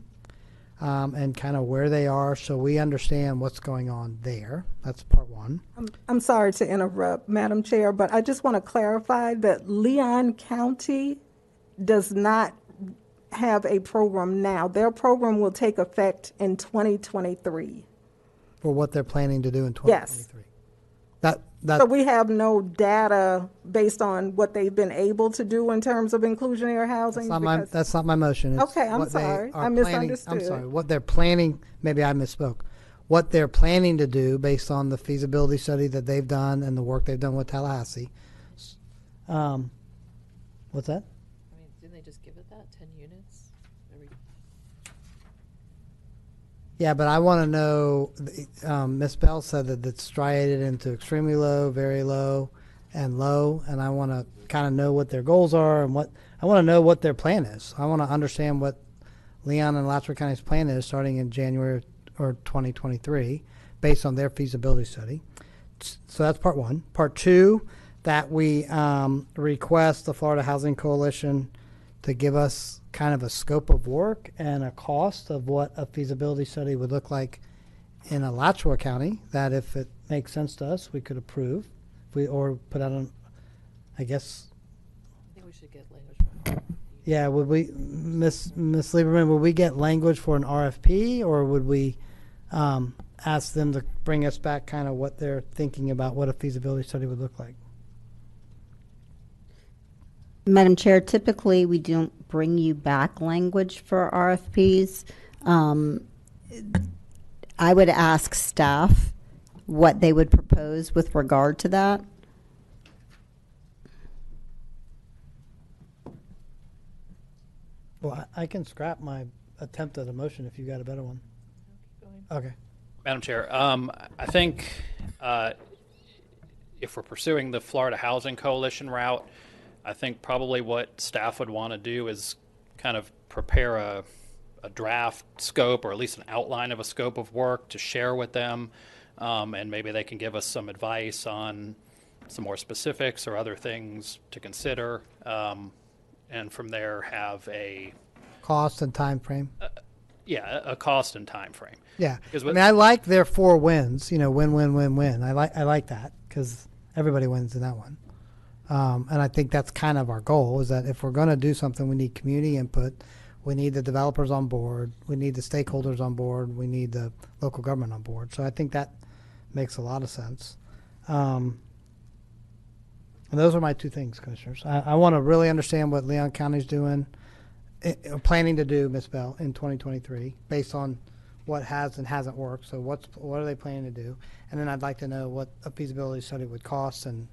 and kind of where they are, so we understand what's going on there. That's part one. I'm sorry to interrupt, Madam Chair, but I just want to clarify that Leon County does not have a program now. Their program will take effect in 2023. For what they're planning to do in Yes. 2023. That So we have no data based on what they've been able to do in terms of inclusionary housing? because- that's not my motion. It's Okay, I'm what they sorry. are I planning- misunderstood. I'm sorry. What they're planning, maybe I misspoke. What they're planning to do based on the feasibility study that they've done and the work they've done with Tallahassee. What's that? I mean, didn't they just give it that 10 units? Yeah, but I want to know, Ms. Bell said that it's striated into extremely low, very low, and low, and I want to kind of know what their goals are and I want to know what their plan is. I want to understand what Leon and Alachua County's plan is starting in January or 2023 based on their feasibility study. So that's part one. Part two, that we request the Florida Housing Coalition to give us kind of a scope of work and a cost of what a feasibility study would look like in Alachua County, that if it makes sense to us, we could approve. Or put out on, I guess, I think we should get language from yeah, would we, Ms. Lieberman, would we get language for an RFP, or would we ask them to bring us back kind of what they're thinking about what a feasibility study would look like? Madam Chair, typically we don't bring you back language for RFPs. I would ask staff what they would propose with regard to that. Well, I can scrap my attempt at a motion if you got a better one. Okay. Madam Chair, I think if we're pursuing the Florida Housing Coalition route, I think probably what staff would want to do is kind of prepare a draft scope, or at least an outline of a scope of work to share with them, and maybe they can give us some advice on some more specifics or other things to consider, and from there have a Cost and time frame. a cost and time frame. Yeah, Because I what- mean, I like their 4 wins. You know, win, win, win, win. I like that because everybody wins in that one. And I think that's kind of our goal, is that if we're going to do something, we need community input. We need the developers on board. We need the stakeholders on board. We need the local government on board. So I think that makes a lot of sense. And those are my 2 things, Commissioners. I want to really understand what Leon County's doing, planning to do, Ms. Bell, in 2023, based on what has and hasn't worked. So what are they planning to do? And then I'd like to know what a feasibility study would cost and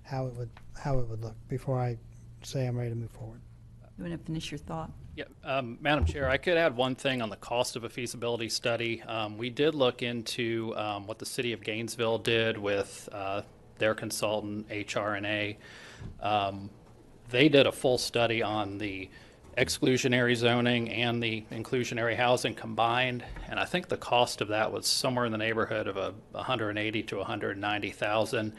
how it would look before I say I'm ready to move forward. You want to finish your thought? Yeah, Madam Chair, I could add one thing on the cost of a feasibility study. We did look into what the city of Gainesville did with their consultant, HR&A. They did a full study on the exclusionary zoning and the inclusionary housing combined, and I think the cost of that was somewhere in the neighborhood of $180,000 to $190,000.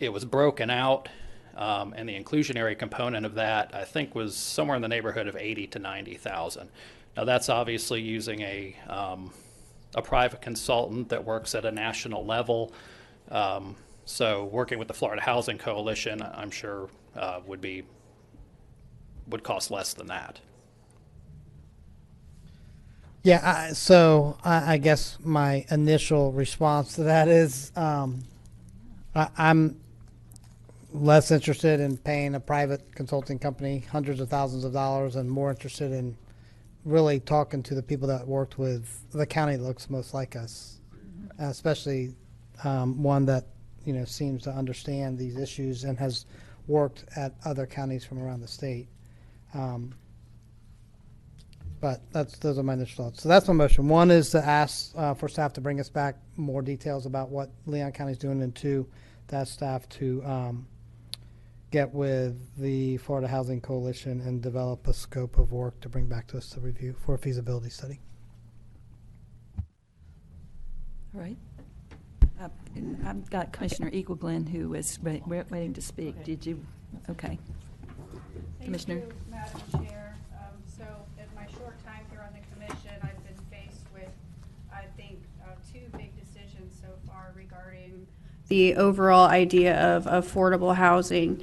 It was broken out, and the inclusionary component of that, I think, was somewhere in the neighborhood of $80,000 to $90,000. Now, that's obviously using a private consultant that works at a national level. So, working with the Florida Housing Coalition, I'm sure would cost less than that. Yeah, so I guess my initial response to that is I'm less interested in paying a private consulting company hundreds of thousands of dollars and more interested in really talking to the people that worked with the county that looks most like us, especially one that seems to understand these issues and has worked at other counties from around the state. But those are my initial thoughts. So that's my motion. One is to ask for staff to bring us back more details about what Leon County is doing, and 2, to ask staff to get with the Florida Housing Coalition and develop a scope of work to bring back to us to review for a feasibility study. All right. I've got Commissioner Eagleglen who is waiting to speak. Did you? Okay. Commissioner? Thank you, Madam Chair. So in my short time here on the commission, I've been faced with, I think, two big decisions so far regarding the overall idea of affordable housing.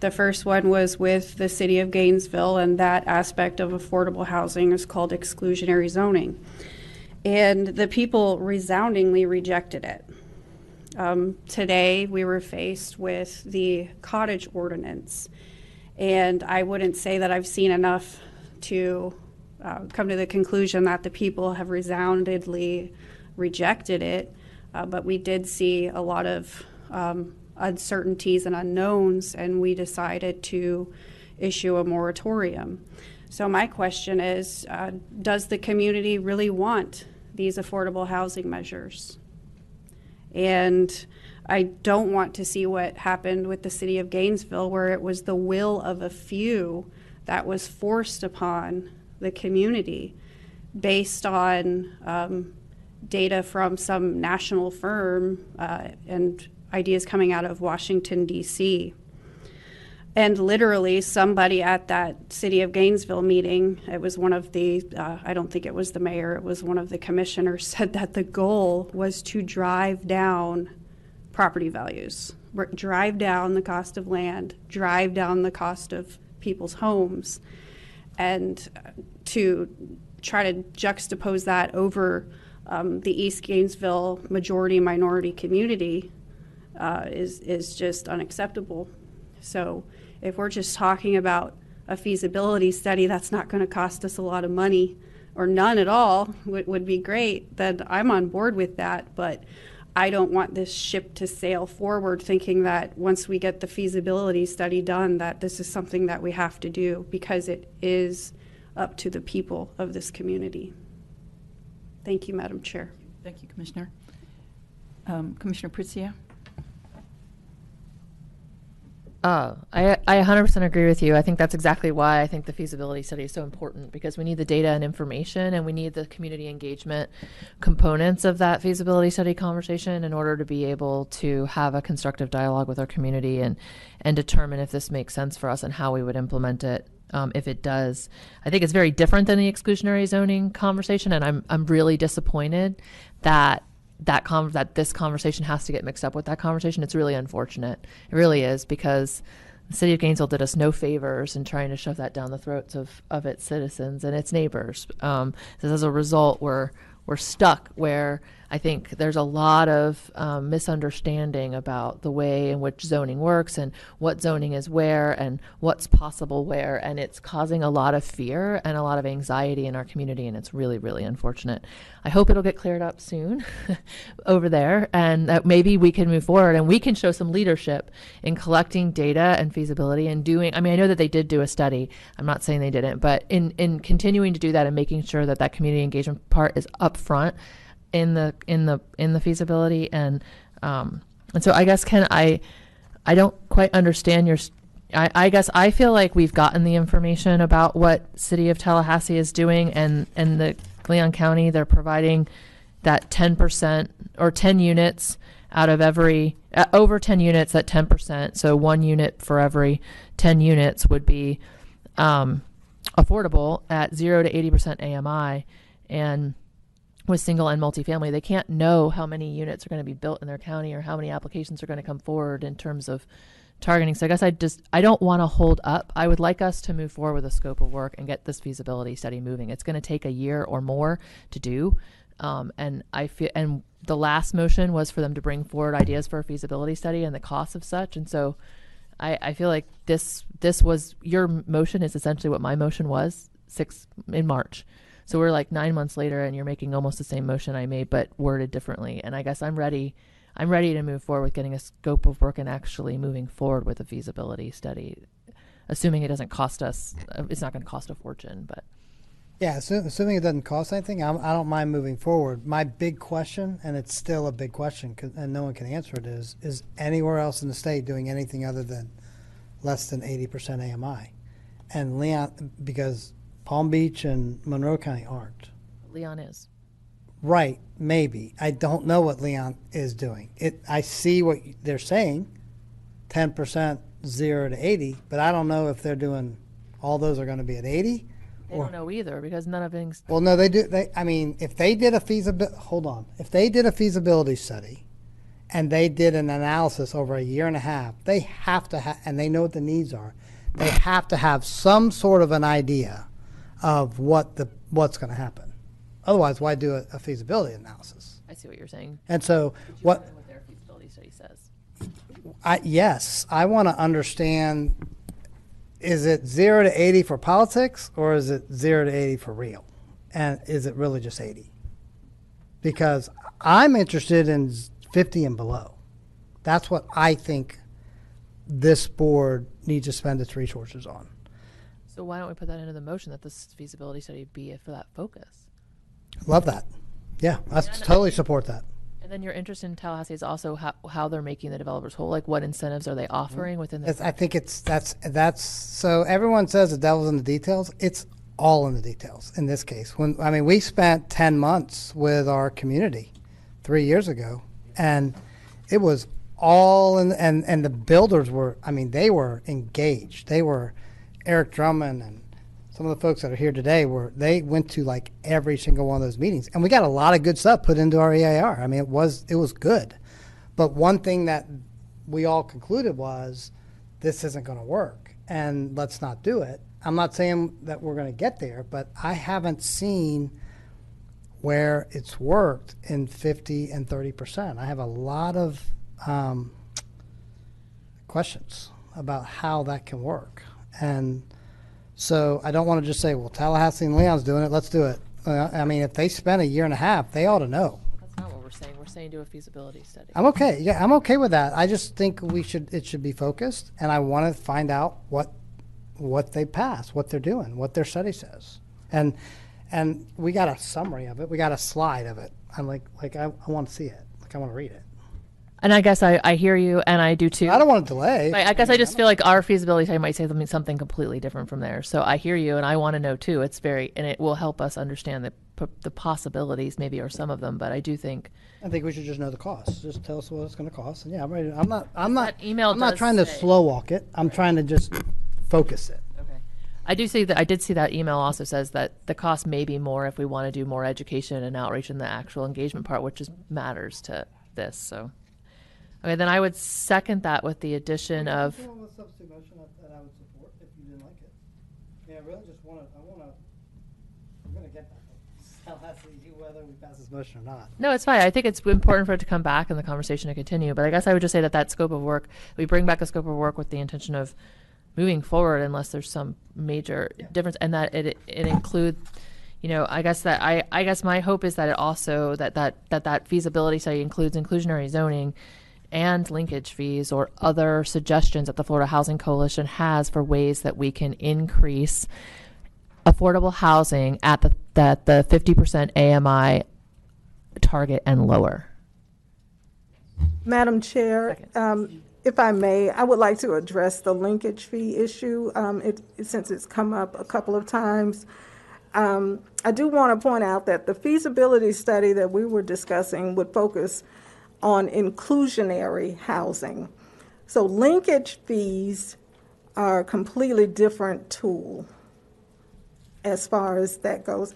The first one was with the city of Gainesville, and that aspect of affordable housing is called exclusionary zoning. And the people resoundingly rejected it. Today, we were faced with the cottage ordinance. And I wouldn't say that I've seen enough to come to the conclusion that the people have resoundingly rejected it. But we did see a lot of uncertainties and unknowns, and we decided to issue a moratorium. So my question is, does the community really want these affordable housing measures? And I don't want to see what happened with the city of Gainesville, where it was the will of a few that was forced upon the community based on data from some national firm and ideas coming out of Washington, D.C. And literally somebody at that city of Gainesville meeting, it was one of the, I don't think it was the mayor, it was one of the commissioners, said that the goal was to drive down property values, drive down the cost of land, drive down the cost of people's homes, and to try to juxtapose that over the East Gainesville majority-minority community is just unacceptable. So if we're just talking about a feasibility study that's not going to cost us a lot of money, or none at all, would be great, then I'm on board with that. But I don't want this ship to sail forward thinking that once we get the feasibility study done, that this is something that we have to do, because it is up to the people of this community. Thank you, Madam Chair. Thank you, Commissioner. Commissioner Pritzia? I 100% agree with you. I think that's exactly why I think the feasibility study is so important, because we need the data and information, and we need the community engagement components of that feasibility study conversation in order to be able to have a constructive dialogue with our community and determine if this makes sense for us and how we would implement it. If it does. I think it's very different than the exclusionary zoning conversation, and I'm really disappointed that this conversation has to get mixed up with that conversation. It's really unfortunate. It really is, because the city of Gainesville did us no favors in trying to shove that down the throats of its citizens and its neighbors. So as a result, we're stuck where I think there's a lot of misunderstanding about the way in which zoning works and what zoning is where and what's possible where, and it's causing a lot of fear and a lot of anxiety in our community, and it's really, really unfortunate. I hope it'll get cleared up soon over there, and that maybe we can move forward and we can show some leadership in collecting data and feasibility and doing, I mean, I know that they did do a study. I'm not saying they didn't, but in continuing to do that and making sure that that community engagement part is up front in the feasibility, and so I guess I don't quite understand your. I guess I feel like we've gotten the information about what City of Tallahassee is doing, and the Leon County, they're providing that 10% or 10 units out of every over 10 units at 10%. So 1 unit for every 10 units would be affordable at 0 to 80% AMI, and with single and multifamily, they can't know how many units are going to be built in their county or how many applications are going to come forward in terms of targeting. So I guess I don't want to hold up. I would like us to move forward with a scope of work and get this feasibility study moving. It's going to take a year or more to do. And I feel, and the last motion was for them to bring forward ideas for a feasibility study and the cost of such. And so I feel like this was, your motion is essentially what my motion was in March. So we're like 9 months later, and you're making almost the same motion I made, but worded differently. And I guess I'm ready to move forward with getting a scope of work and actually moving forward with a feasibility study, assuming it doesn't cost us. It's not going to cost a fortune, but Yeah, assuming it doesn't cost anything, I don't mind moving forward. My big question, and it's still a big question, and no one can answer it, is anywhere else in the state doing anything other than less than 80% AMI? And Leon, because Palm Beach and Monroe County aren't. Leon is. right, maybe. I don't know what Leon is doing. I see what they're saying, 10%, 0 to 80, but I don't know if they're doing, all those are going to be at 80. They don't know either because none of things. Well, no, they do. I mean, if they did a if they did a feasibility study and they did an analysis over a year and a half, they have to have, and they know what the needs are, they have to have some sort of an idea of what's going to happen. Otherwise, why do a feasibility analysis? I see what you're saying. And so But you what? wanna know what their feasibility study says. Yes, I want to understand, is it 0 to 80 for politics or is it 0 to 80 for real? And is it really just 80? Because I'm interested in 50 and below. That's what I think this board needs to spend its resources on. So why don't we put that into the motion that this feasibility study be for that focus? Love that. Yeah, I totally support that. And then your interest in Tallahassee is also how they're making the developers whole. Like what incentives are they offering within the? I think that's so everyone says the devil's in the details. It's all in the details in this case. We spent 10 months with our community 3 years ago, and it was all in, and the builders were, they were engaged. They were, Eric Drummond and some of the folks that are here today they went to like every single one of those meetings, and we got a lot of good stuff put into our EAR. It was good, but one thing that we all concluded was this isn't going to work, and let's not do it. I'm not saying that we're going to get there, but I haven't seen where it's worked in 50 and 30%. I have a lot of questions about how that can work, and so I don't want to just say, well, Tallahassee and Leon's doing it, let's do it. If they spent a year and a half, they ought to know. That's not what we're saying. We're saying do a feasibility study. I'm okay. Yeah, I'm okay with that. I just think it should be focused, and I want to find out what they pass, what they're doing, what their study says. And we got a summary of it. We got a slide of it. I'm I want to see it. I want to read it. And I guess I hear you, and I do too. I don't want to delay. I guess I just feel like our feasibility study might say something completely different from there. So I hear you, and I want to know too. And it will help us understand the possibilities, maybe, or some of them. But I do think. I think we should just know the cost. Just tell us what it's going to cost. And yeah, I'm ready. I'm not does trying to say- slow walk it. I'm trying to just focus it. Okay. I did see that email also says that the cost may be more if we want to do more education and outreach in the actual engagement part, which just matters to this. So. Okay, then I would second that with the addition of. That I would support if you didn't like it. Yeah, I really just I'm going to get that. Tallahassee, whether we pass this motion or not. No, it's fine. I think it's important for it to come back and the conversation to continue. But I guess I would just say that scope of work, we bring back a scope of work with the intention of moving forward unless there's some major difference, and that it include. I guess my hope is that it also that feasibility study includes inclusionary zoning and linkage fees or other suggestions that the Florida Housing Coalition has for ways that we can increase affordable housing at the 50% AMI target and lower. Madam Chair, if I may, I would like to address the linkage fee issue, since it's come up a couple of times. I do want to point out that the feasibility study that we were discussing would focus on inclusionary housing. So linkage fees are a completely different tool as far as that goes.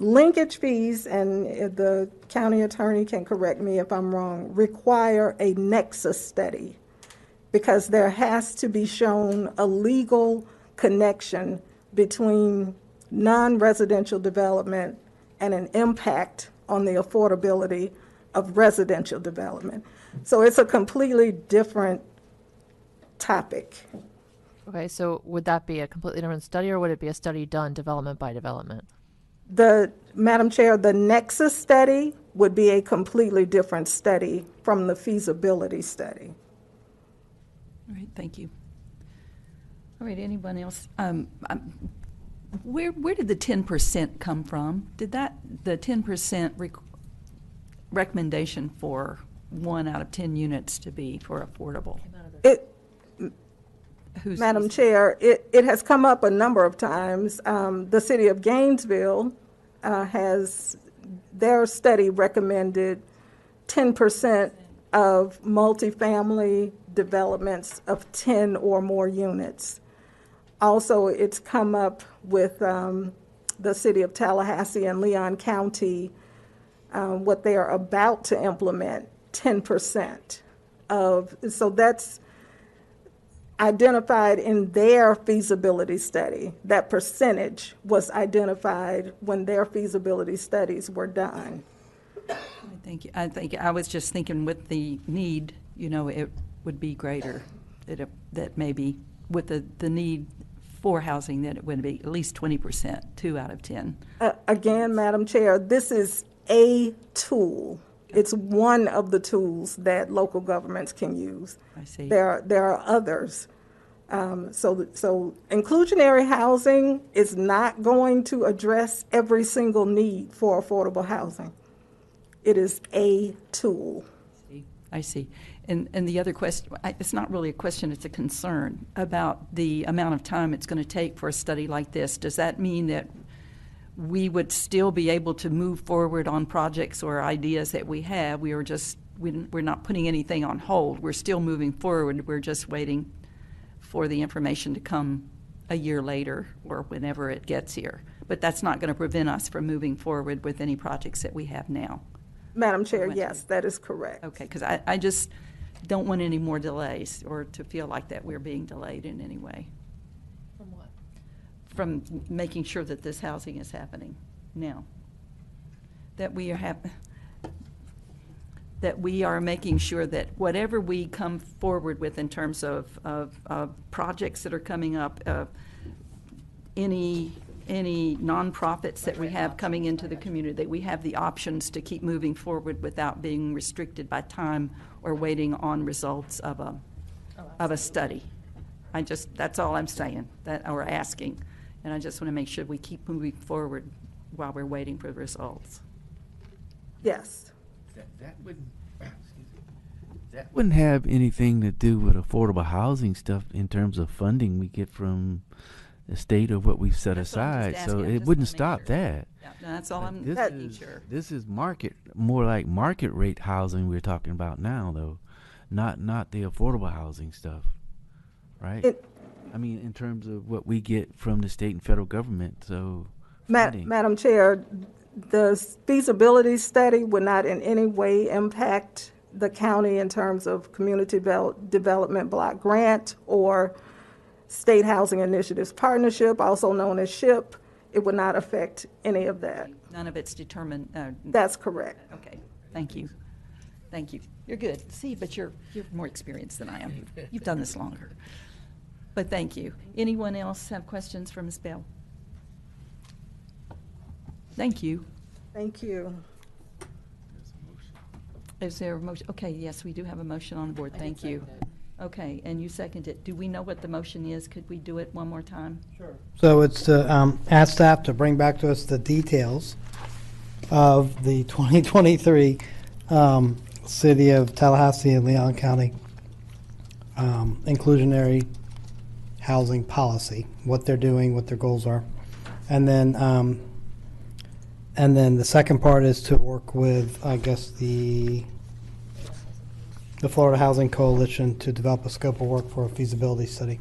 Linkage fees, and the county attorney can correct me if I'm wrong, require a nexus study because there has to be shown a legal connection between non-residential development and an impact on the affordability of residential development. So it's a completely different topic. Okay, so would that be a completely different study, or would it be a study done development by development? Madam Chair, the nexus study would be a completely different study from the feasibility study. All right, thank you. All right, anyone else? Where did the 10% come from? Did the 10% recommendation for 1 out of 10 units to be for affordable? Madam Chair, it has come up a number of times. The city of Gainesville has their study recommended 10% of multifamily developments of 10 or more units. Also, it's come up with the city of Tallahassee and Leon County, what they are about to implement, 10% of, so that's identified in their feasibility study. That percentage was identified when their feasibility studies were done. I think I was just thinking with the need, you know, it would be greater, that maybe with the need for housing, that it would be at least 20%, 2 out of 10. Again, Madam Chair, this is a tool. It's one of the tools that local governments can use. I see. There are others. So inclusionary housing is not going to address every single need for affordable housing. It is a tool. I see. And the other question, it's not really a question, it's a concern about the amount of time it's going to take for a study like this. Does that mean that we would still be able to move forward on projects or ideas that we have? We're not putting anything on hold. We're still moving forward. We're just waiting for the information to come a year later or whenever it gets here. But that's not going to prevent us from moving forward with any projects that we have now. Madam Chair, yes, that is correct. Okay, because I just don't want any more delays or to feel like that we're being delayed in any way. From what? From making sure that this housing is happening now. That we are making sure that whatever we come forward with in terms of projects that are coming up, any nonprofits that we have coming into the community, that we have the options to keep moving forward without being restricted by time or waiting on results of a study. That's all I'm saying, or asking. And I just want to make sure we keep moving forward while we're waiting for the results. Yes. That wouldn't have anything to do with affordable housing stuff in terms of funding we get from the state or what we've set That's what I'm aside. just So asking. I it just wouldn't wanna make stop sure. that. Yeah, that's all I'm This making is sure. this is more like market rate housing we're talking about now, though, not the affordable housing stuff, right? I mean, in terms of what we get from the state and federal government. So, funding. Madam Chair, the feasibility study would not in any way impact the county in terms of community development block grant or State Housing Initiatives Partnership, also known as SHIP. It would not affect any of that. None of it's determined. That's correct. Okay, thank you. Thank you. You're good. See, but you're more experienced than I am. You've done this longer. But thank you. Anyone else have questions for Ms. Bell? Thank you. Thank you. Is there a motion? Okay, yes, we do have a motion on the board. Thank you. Okay, and you seconded it. Do we know what the motion is? Could we do it one more time? Sure. So it's to ask staff to bring back to us the details of the 2023 City of Tallahassee and Leon County inclusionary housing policy, what they're doing, what their goals are. And then the second part is to work with, I guess, the Florida Housing Coalition to develop a scope of work for a feasibility study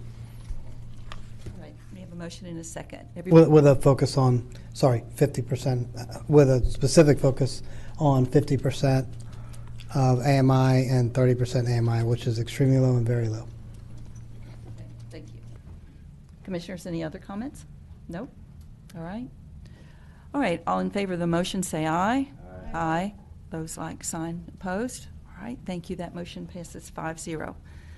All right, we have a motion in a second. with a focus on, 50%, with a specific focus on 50% of AMI and 30% AMI, which is extremely low and very low. Okay, thank you. Commissioners, any other comments? No? All right. All right, all in favor of the motion, say aye. Aye. Those like sign opposed? All right, thank you. That motion passes 5-0.